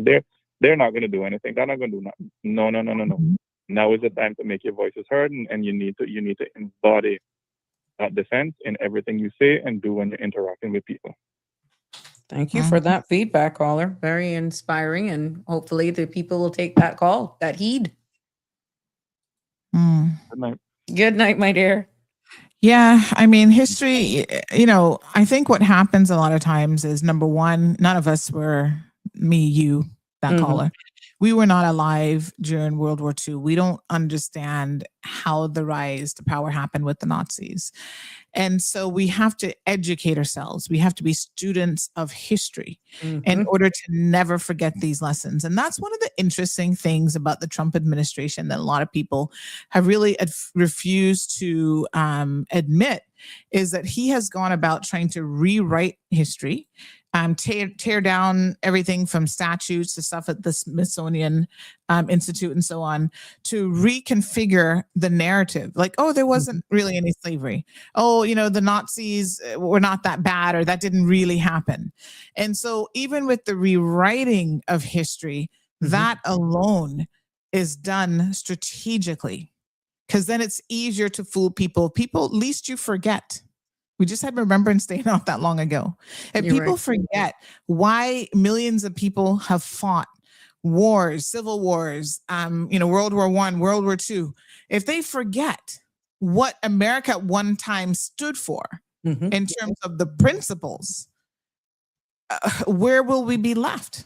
They're not going to do anything. They're not going to do nothing. No. Now is the time to make your voices heard, and you need to embody that defense in everything you say and do when you're interacting with people. Thank you for that feedback, caller. Very inspiring, and hopefully the people will take that call, that heed. Good night. Good night, my dear. Yeah, I mean, history, you know, I think what happens a lot of times is, number one, none of us were, me, you, that caller, we were not alive during World War II. We don't understand how the rise to power happened with the Nazis. And so we have to educate ourselves. We have to be students of history in order to never forget these lessons. And that's one of the interesting things about the Trump administration that a lot of people have really refused to admit, is that he has gone about trying to rewrite history, tear down everything from statues to stuff at the Smithsonian Institute and so on, to reconfigure the narrative. Like, oh, there wasn't really any slavery. Oh, you know, the Nazis were not that bad, or that didn't really happen. And so even with the rewriting of history, that alone is done strategically, because then it's easier to fool people. People, at least you forget. We just had Remembrance Day not that long ago. And people forget why millions of people have fought wars, civil wars, you know, World War I, World War II. If they forget what America at one time stood for in terms of the principles, where will we be left?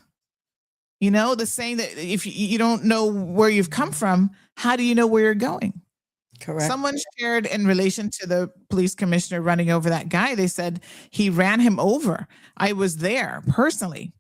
You know, the saying that if you don't know where you've come from, how do you know where you're going? Correct. Someone shared in relation to the police commissioner running over that guy, they said he ran him over. I was there personally.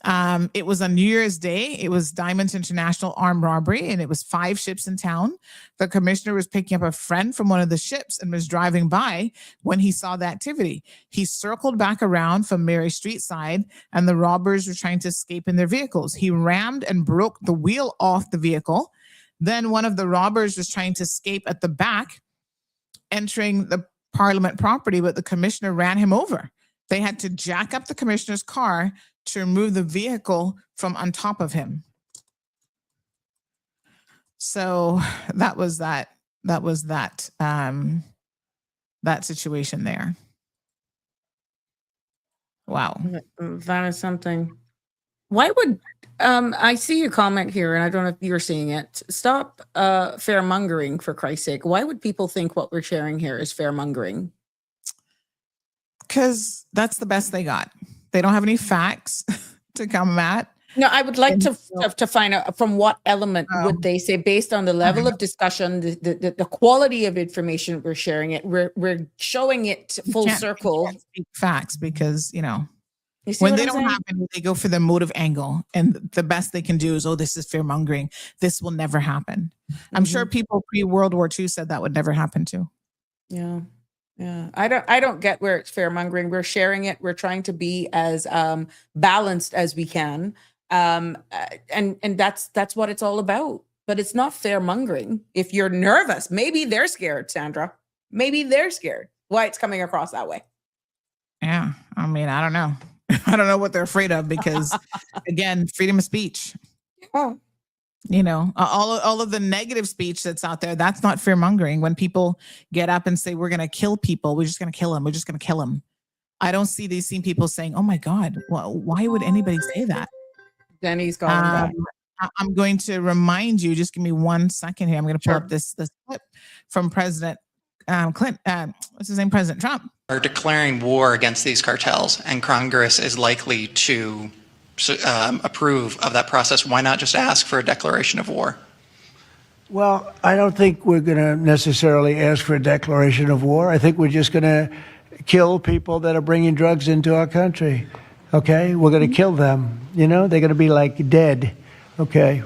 It was on New Year's Day. It was Diamonds International armed robbery, and it was 5 ships in town. The commissioner was picking up a friend from one of the ships and was driving by when he saw the activity. He circled back around from Mary Street side, and the robbers were trying to escape in their vehicles. He rammed and broke the wheel off the vehicle. Then one of the robbers was trying to escape at the back, entering the Parliament property, but the commissioner ran him over. They had to jack up the commissioner's car to remove the vehicle from on top of him. So that was that situation there. Wow. That is something. Why would I see your comment here, and I don't know if you're seeing it. Stop fair-mongering, for Christ's sake. Why would people think what we're sharing here is fair-mongering? Because that's the best they got. They don't have any facts to come at. No, I would like to find out from what element would they say, based on the level of discussion, the quality of information we're sharing it, we're showing it full circle. You can't speak facts because, when they don't happen, they go for the motive angle. And the best they can do is, oh, this is fear mongering. This will never happen. I'm sure people pre-World War II said that would never happen too. Yeah. Yeah. I don't get where it's fair mongering. We're sharing it. We're trying to be as balanced as we can. And that's what it's all about. But it's not fair mongering. If you're nervous, maybe they're scared, Sandra. Maybe they're scared. Why it's coming across that way. Yeah. I mean, I don't know. I don't know what they're afraid of because, again, freedom of speech. Oh. All of the negative speech that's out there, that's not fear mongering. When people get up and say, we're going to kill people, we're just going to kill them. We're just going to kill them. I don't see these people saying, oh my God, well, why would anybody say that? Denny's calling back. I'm going to remind you, just give me 1 second here. I'm going to pull up this clip from President Clinton. What's his name? President Trump. Are declaring war against these cartels, and Congress is likely to approve of that process. Why not just ask for a declaration of war? Well, I don't think we're going to necessarily ask for a declaration of war. I think we're just going to kill people that are bringing drugs into our country. Okay? We're going to kill them. They're going to be like dead. Okay?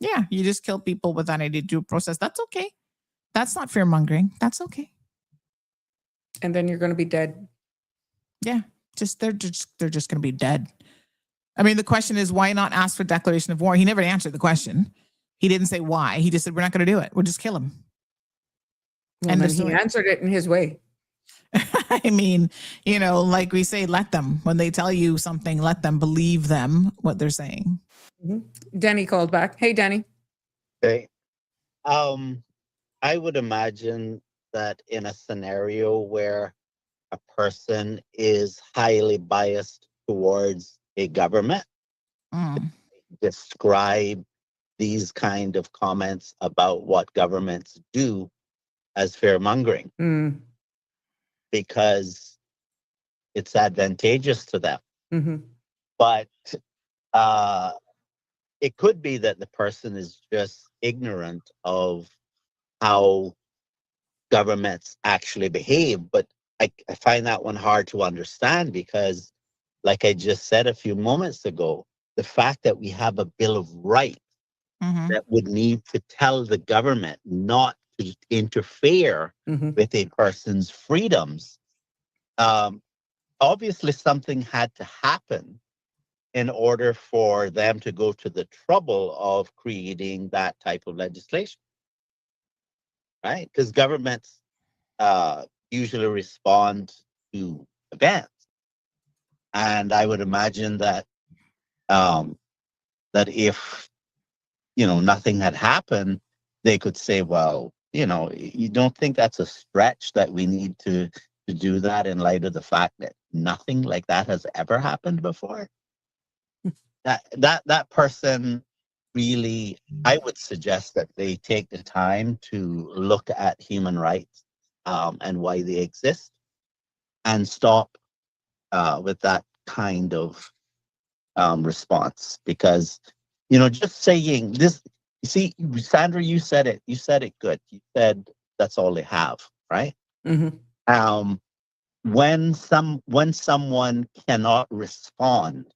Yeah, you just kill people without any due process. That's okay. That's not fear mongering. That's okay. And then you're going to be dead. Yeah. They're just going to be dead. I mean, the question is, why not ask for declaration of war? He never answered the question. He didn't say why. He just said, we're not going to do it. We'll just kill him. Well, and then he answered it in his way. I mean, like we say, let them. When they tell you something, let them believe them, what they're saying. Mm-hmm. Denny called back. Hey, Denny. Hey. I would imagine that in a scenario where a person is highly biased towards a government, describe these kind of comments about what governments do as fear-mongering because it's advantageous to them. Mm-hmm. But it could be that the person is just ignorant of how governments actually behave, but I find that one hard to understand because, like I just said a few moments ago, the fact that we have a Bill of Rights that would need to tell the government not to interfere with a person's freedoms, obviously something had to happen in order for them to go to the trouble of creating that type of legislation, right? Because governments usually respond to events. And I would imagine that that if nothing had happened, they could say, well, you don't think that's a stretch that we need to do that in light of the fact that nothing like that has ever happened before? That person really, I would suggest that they take the time to look at human rights and why they exist, and stop with that kind of response. Because just saying this, you see, Sandra, you said it good. You said that's all they have, right? When someone cannot respond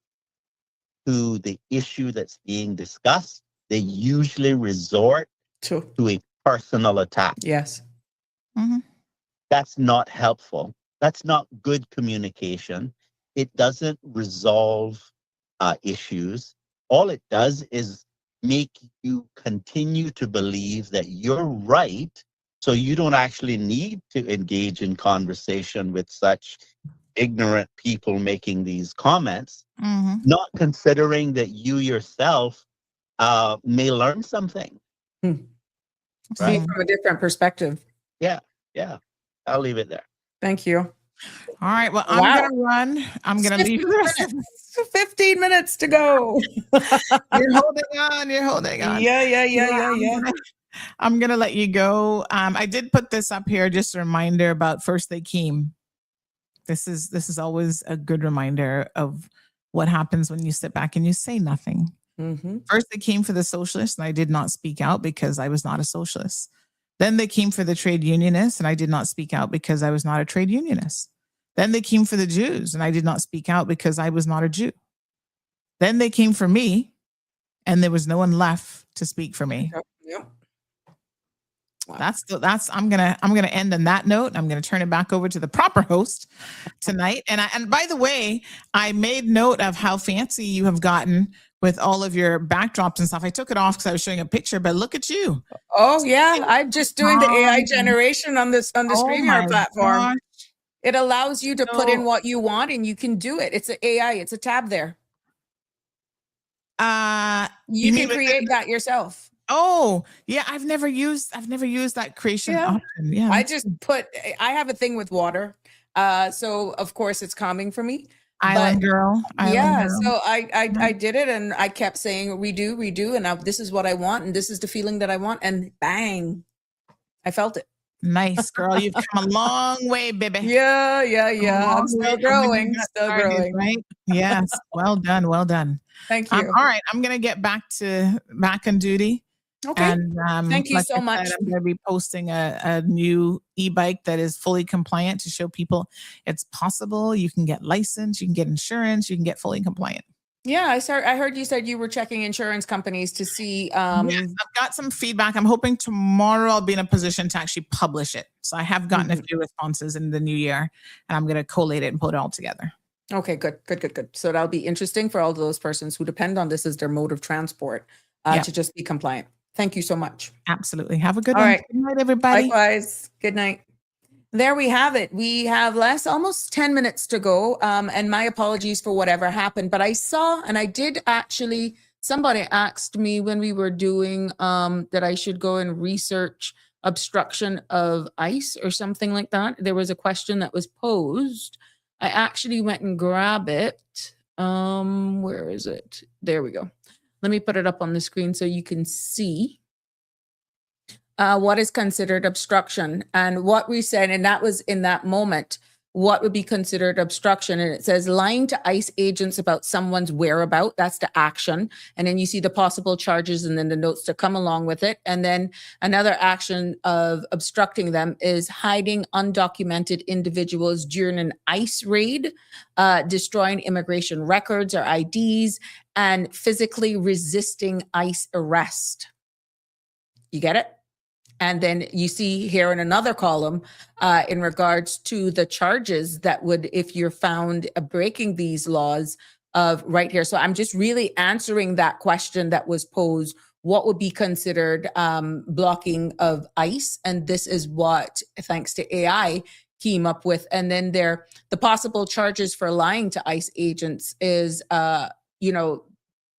to the issue that's being discussed, they usually resort to a personal attack. Yes. Mm-hmm. That's not helpful. That's not good communication. It doesn't resolve issues. All it does is make you continue to believe that you're right, so you don't actually need to engage in conversation with such ignorant people making these comments, not considering that you yourself may learn something. See from a different perspective. Yeah. I'll leave it there. Thank you. All right. Well, I'm going to run. I'm going to leave the rest of 15 minutes to go. You're holding on. You're holding on. Yeah. I'm going to let you go. I did put this up here, just a reminder about First They Came. This is always a good reminder of what happens when you sit back and you say nothing. First, they came for the socialists, and I did not speak out because I was not a socialist. Then they came for the trade unionists, and I did not speak out because I was not a trade unionist. Then they came for the Jews, and I did not speak out because I was not a Jew. Then they came for me, and there was no one left to speak for me. Yep. Wow. That's I'm gonna end on that note. I'm gonna turn it back over to the proper host tonight. And by the way, I made note of how fancy you have gotten with all of your backdrops and stuff. I took it off because I was showing a picture, but look at you. Oh yeah, I'm just doing the AI generation on the StreamYard platform. Gosh. It allows you to put in what you want, and you can do it. It's an AI. It's a tab there. You can create that yourself. Oh yeah, I've never used that creation option. Yeah, I have a thing with water, so of course it's calming for me. Island girl. So I did it, and I kept saying redo, and this is what I want, and this is the feeling that I want, and bang, I felt it. Nice girl, you've come a long way, baby. Yeah. I'm still growing, right? Yes, well done. Thank you. All right, I'm gonna get back on duty. Okay. And thank you so much. I'm going to be posting a new e-bike that is fully compliant to show people it's possible. You can get licensed, you can get insurance, you can get fully compliant. Yeah, I heard you said you were checking insurance companies to see. Yes, I've got some feedback. I'm hoping tomorrow I'll be in a position to actually publish it. So I have gotten a few responses in the new year, and I'm going to collate it and put it all together. Okay, good. So that'll be interesting for all those persons who depend on this as their mode of transport to just be compliant. Thank you so much. Absolutely. Have a good one. All right. Good night, everybody. Likewise. Good night. There we have it. We have almost 10 minutes to go. And my apologies for whatever happened. But I saw, and I did actually, somebody asked me when we were doing that I should go and research obstruction of ice or something like that. There was a question that was posed. I actually went and grabbed it. Where is it? There we go. Let me put it up on the screen so you can see what is considered obstruction and what we said. And that was in that moment, what would be considered obstruction. And it says lying to ICE agents about someone's whereabouts. That's the action. And then you see the possible charges and then the notes to come along with it. And then another action of obstructing them is hiding undocumented individuals during an ICE raid, destroying immigration records or IDs, and physically resisting ICE arrest. You get it? And then you see here in another column in regards to the charges that would, if you're found breaking these laws of right here. So I'm just really answering that question that was posed. What would be considered blocking of ICE? And this is what, thanks to AI, came up with. And then the possible charges for lying to ICE agents is,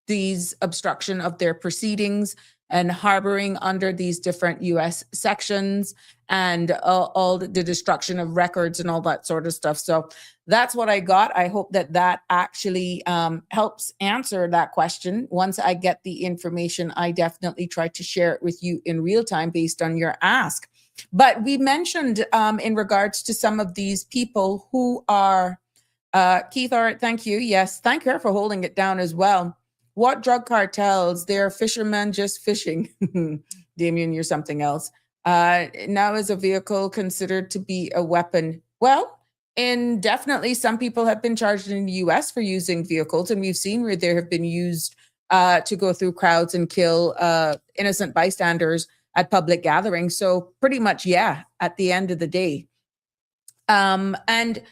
these obstruction of their proceedings and harboring under these different U.S. sections and all the destruction of records and all that sort of stuff. So that's what I got. I hope that actually helps answer that question. Once I get the information, I definitely try to share it with you in real time based on your ask. But we mentioned in regards to some of these people who are, Keith, all right, thank you. Yes, thank her for holding it down as well. What drug cartels? They're fishermen just fishing. Damien, you're something else. Now is a vehicle considered to be a weapon? Well, And definitely some people have been charged in the US for using vehicles, and we've seen where they have been used to go through crowds and kill innocent bystanders at public gatherings. So pretty much, yeah, at the end of the day. And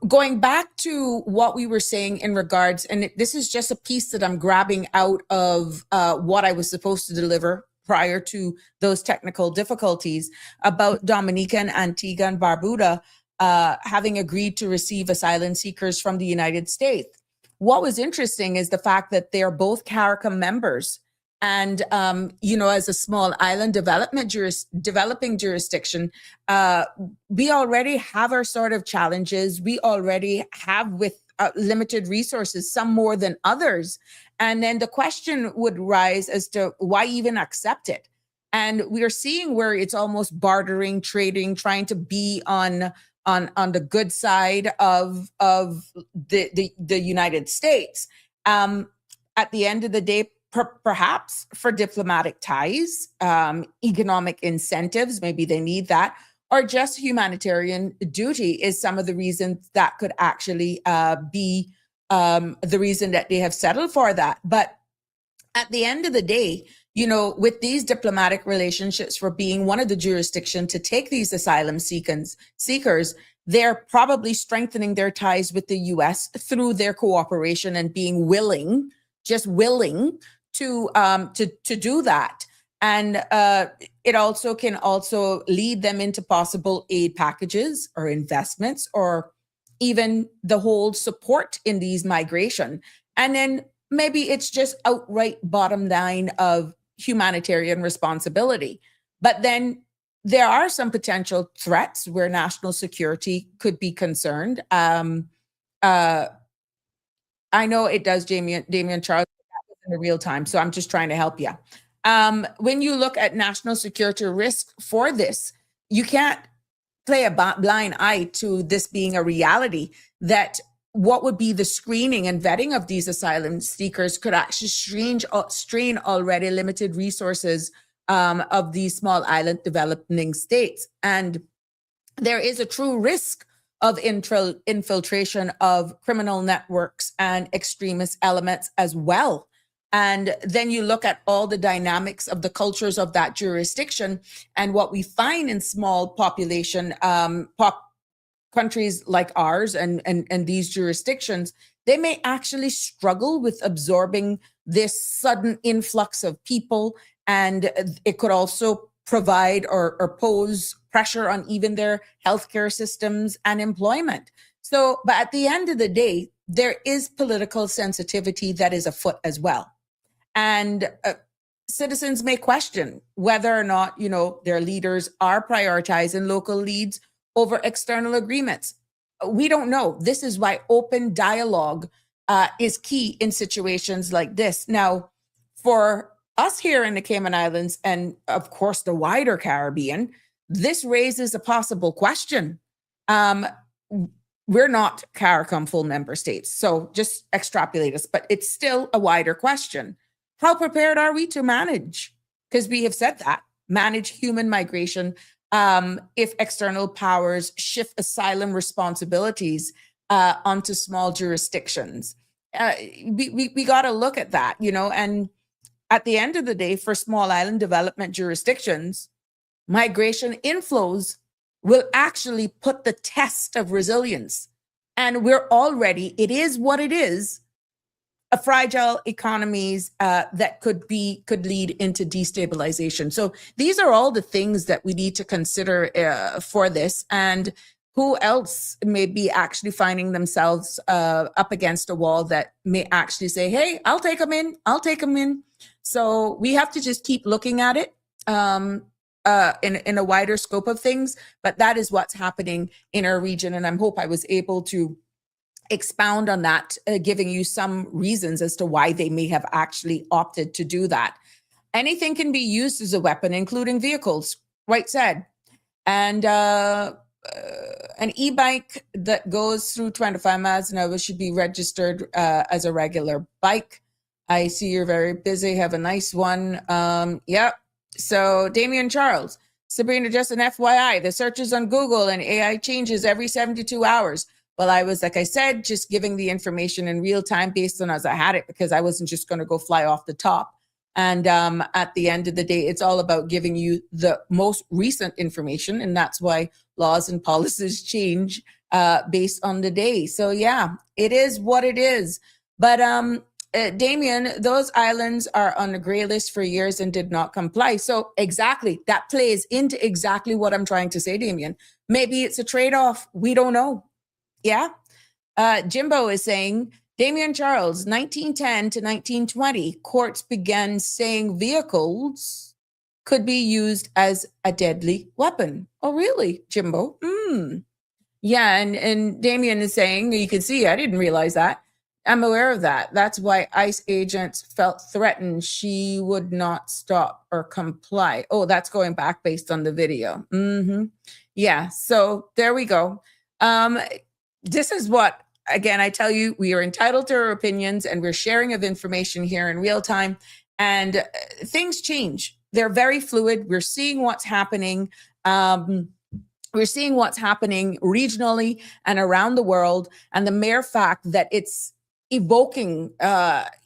going back to what we were saying in regards, and this is just a piece that I'm grabbing out of what I was supposed to deliver prior to those technical difficulties about Dominica and Antigua and Barbuda having agreed to receive asylum seekers from the United States. What was interesting is the fact that they're both CARICOM members. And, as a small island developing jurisdiction, we already have our sort of challenges. We already have with limited resources, some more than others. And then the question would rise as to why even accept it? And we are seeing where it's almost bartering, trading, trying to be on the good side of the United States. At the end of the day, perhaps for diplomatic ties, economic incentives, maybe they need that, or just humanitarian duty is some of the reasons that could actually be the reason that they have settled for that. But at the end of the day, with these diplomatic relationships for being one of the jurisdictions to take these asylum seekers, they're probably strengthening their ties with the U.S. through their cooperation and being willing to do that. And it also can also lead them into possible aid packages or investments or even the whole support in these migration. And then maybe it's just outright bottom line of humanitarian responsibility. But then there are some potential threats where national security could be concerned. I know it does, Damian Charles, in the real time. So I'm just trying to help you. When you look at national security risk for this, you can't play a blind eye to this being a reality, that what would be the screening and vetting of these asylum seekers could actually strain already limited resources of these small island developing states. And there is a true risk of infiltration of criminal networks and extremist elements as well. And then you look at all the dynamics of the cultures of that jurisdiction, and what we find in small population countries like ours and these jurisdictions, they may actually struggle with absorbing this sudden influx of people. And it could also provide or pose pressure on even their healthcare systems and employment. So, but at the end of the day, there is political sensitivity that is afoot as well. And citizens may question whether or not, their leaders are prioritizing local needs over external agreements. We don't know. This is why open dialogue is key in situations like this. Now, for us here in the Cayman Islands and, of course, the wider Caribbean, this raises a possible question. We're not CARICOM full member states, so just extrapolate us, but it's still a wider question. How prepared are we to manage? Because we have said that, manage human migration if external powers shift asylum responsibilities onto small jurisdictions. We got to look at that, and at the end of the day, for small island development jurisdictions, migration inflows will actually put the test of resilience. And it is what it is, a fragile economies that could lead into destabilization. So these are all the things that we need to consider for this. And who else may be actually finding themselves up against a wall that may actually say, hey, I'll take them in. So we have to just keep looking at it in a wider scope of things. But that is what's happening in our region. And I hope I was able to expound on that, giving you some reasons as to why they may have actually opted to do that. Anything can be used as a weapon, including vehicles, White said. And an e-bike that goes through 25 miles an hour should be registered as a regular bike. I see you're very busy. Have a nice one. Yep. So Damian Charles, Sabrina, just an FYI, the searches on Google and AI changes every 72 hours. Well, I was, like I said, just giving the information in real time based on as I had it, because I wasn't just going to go fly off the top. And at the end of the day, it's all about giving you the most recent information. And that's why laws and policies change based on the day. So yeah, it is what it is. But Damien, those islands are on the gray list for years and did not comply. So exactly, that plays into exactly what I'm trying to say, Damien. Maybe it's a trade-off. We don't know. Yeah. Jimbo is saying, Damien Charles, 1910 to 1920, courts began saying vehicles could be used as a deadly weapon. Oh, really, Jimbo? Yeah, and Damien is saying, you can see, I didn't realize that. I'm aware of that. That's why ICE agents felt threatened. She would not stop or comply. Oh, that's going back based on the video. Yeah, so there we go. This is what, again, I tell you, we are entitled to our opinions and we're sharing of information here in real time. And things change. They're very fluid. We're seeing what's happening. We're seeing what's happening regionally and around the world. And the mere fact that it's evoking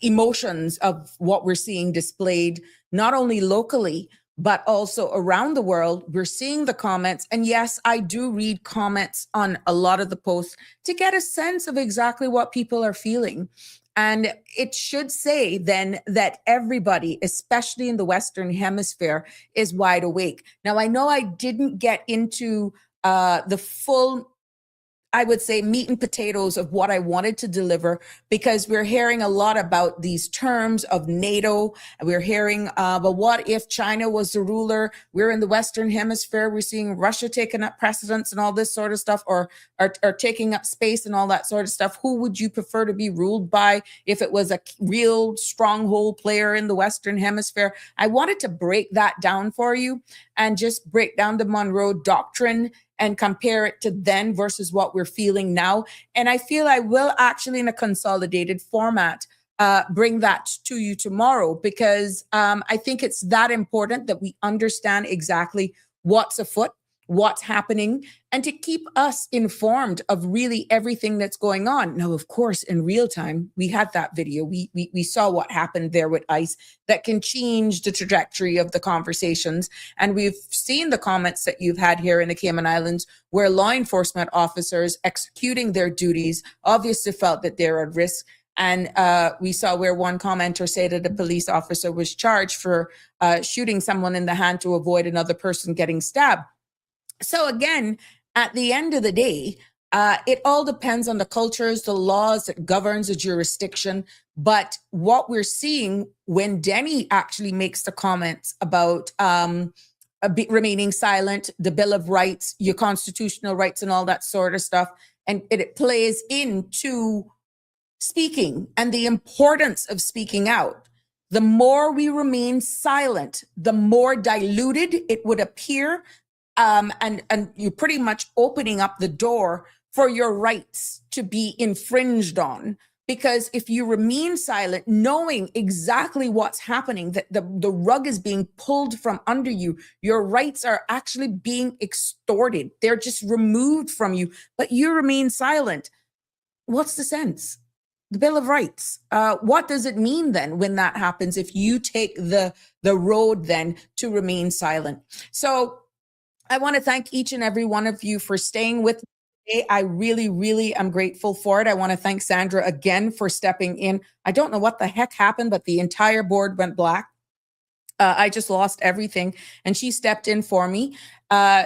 emotions of what we're seeing displayed, not only locally, but also around the world. We're seeing the comments. And yes, I do read comments on a lot of the posts to get a sense of exactly what people are feeling. And it should say then that everybody, especially in the Western Hemisphere, is wide awake. Now, I know I didn't get into the full, I would say, meat and potatoes of what I wanted to deliver, because we're hearing a lot about these terms of NATO. We're hearing, but what if China was the ruler? We're in the Western Hemisphere. We're seeing Russia taking up precedence and all this sort of stuff, or taking up space and all that sort of stuff. Who would you prefer to be ruled by if it was a real stronghold player in the Western Hemisphere? I wanted to break that down for you and just break down the Monroe Doctrine and compare it to then versus what we're feeling now. And I feel I will actually, in a consolidated format, bring that to you tomorrow, because I think it's that important that we understand exactly what's afoot, what's happening, and to keep us informed of really everything that's going on. Now, of course, in real time, we had that video. We saw what happened there with ICE that can change the trajectory of the conversations. And we've seen the comments that you've had here in the Cayman Islands, where law enforcement officers executing their duties obviously felt that they're at risk. And we saw where one commenter said that a police officer was charged for shooting someone in the hand to avoid another person getting stabbed. So again, at the end of the day, it all depends on the cultures, the laws that governs a jurisdiction. But what we're seeing when Denny actually makes the comments about remaining silent, the Bill of Rights, your constitutional rights and all that sort of stuff, and it plays into speaking and the importance of speaking out. The more we remain silent, the more diluted it would appear. And you're pretty much opening up the door for your rights to be infringed on. Because if you remain silent, knowing exactly what's happening, that the rug is being pulled from under you, your rights are actually being extorted. They're just removed from you, but you remain silent. What's the sense? The Bill of Rights. What does it mean then when that happens, if you take the road then to remain silent? So I want to thank each and every one of you for staying with me today. I really, really am grateful for it. I want to thank Sandra again for stepping in. I don't know what the heck happened, but the entire board went black. I just lost everything, and she stepped in for me.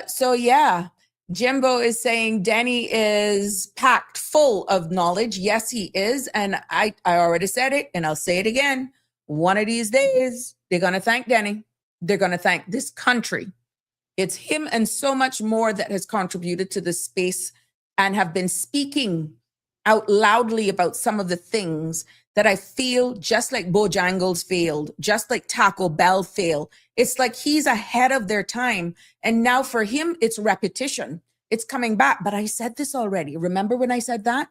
So yeah, Jimbo is saying Denny is packed full of knowledge. Yes, he is. And I already said it, and I'll say it again. One of these days, they're going to thank Denny. They're going to thank this country. It's him and so much more that has contributed to this space and have been speaking out loudly about some of the things that I feel just like Bojangles failed, just like Taco Bell failed. It's like he's ahead of their time. And now for him, it's repetition. It's coming back. But I said this already. Remember when I said that?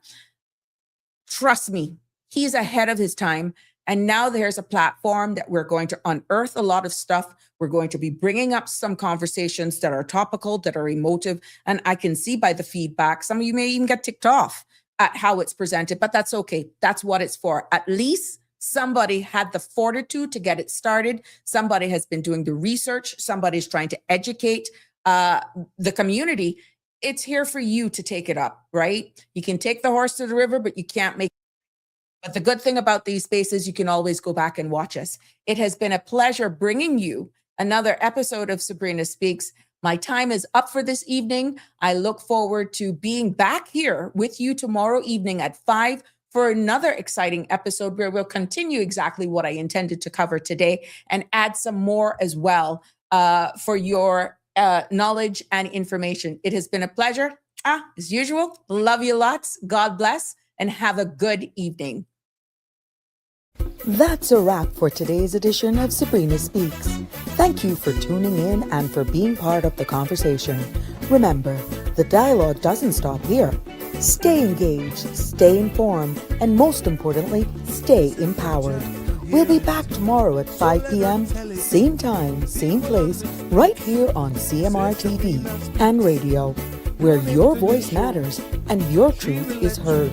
Trust me, he's ahead of his time. And now there's a platform that we're going to unearth a lot of stuff. We're going to be bringing up some conversations that are topical, that are emotive. And I can see by the feedback, some of you may even get ticked off at how it's presented, but that's okay. That's what it's for. At least somebody had the fortitude to get it started. Somebody has been doing the research. Somebody's trying to educate the community. It's here for you to take it up, right? You can take the horse to the river, but you can't make. But the good thing about these spaces, you can always go back and watch us. It has been a pleasure bringing you another episode of Sabrina Speaks. My time is up for this evening. I look forward to being back here with you tomorrow evening at 5 for another exciting episode where we'll continue exactly what I intended to cover today and add some more as well for your knowledge and information. It has been a pleasure. As usual, love you lots. God bless and have a good evening. That's a wrap for today's edition of Sabrina Speaks. Thank you for tuning in and for being part of the conversation. Remember, the dialogue doesn't stop here. Stay engaged, stay informed, and most importantly, stay empowered. We'll be back tomorrow at 5 p.m., same time, same place, right here on CMR TV and radio, where your voice matters and your truth is heard.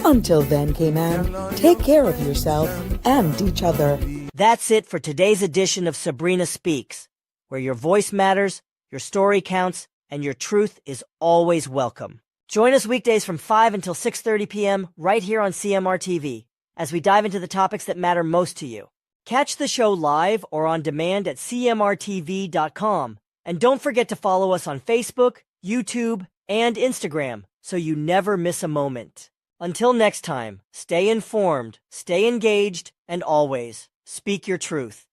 Until then, Cayman, take care of yourself and each other. That's it for today's edition of Sabrina Speaks, where your voice matters, your story counts, and your truth is always welcome. Join us weekdays from 5 until 6:30 p.m. right here on CMR TV as we dive into the topics that matter most to you. Catch the show live or on demand at cmrtv.com. And don't forget to follow us on Facebook, YouTube, and Instagram so you never miss a moment. Until next time, stay informed, stay engaged, and always speak your truth.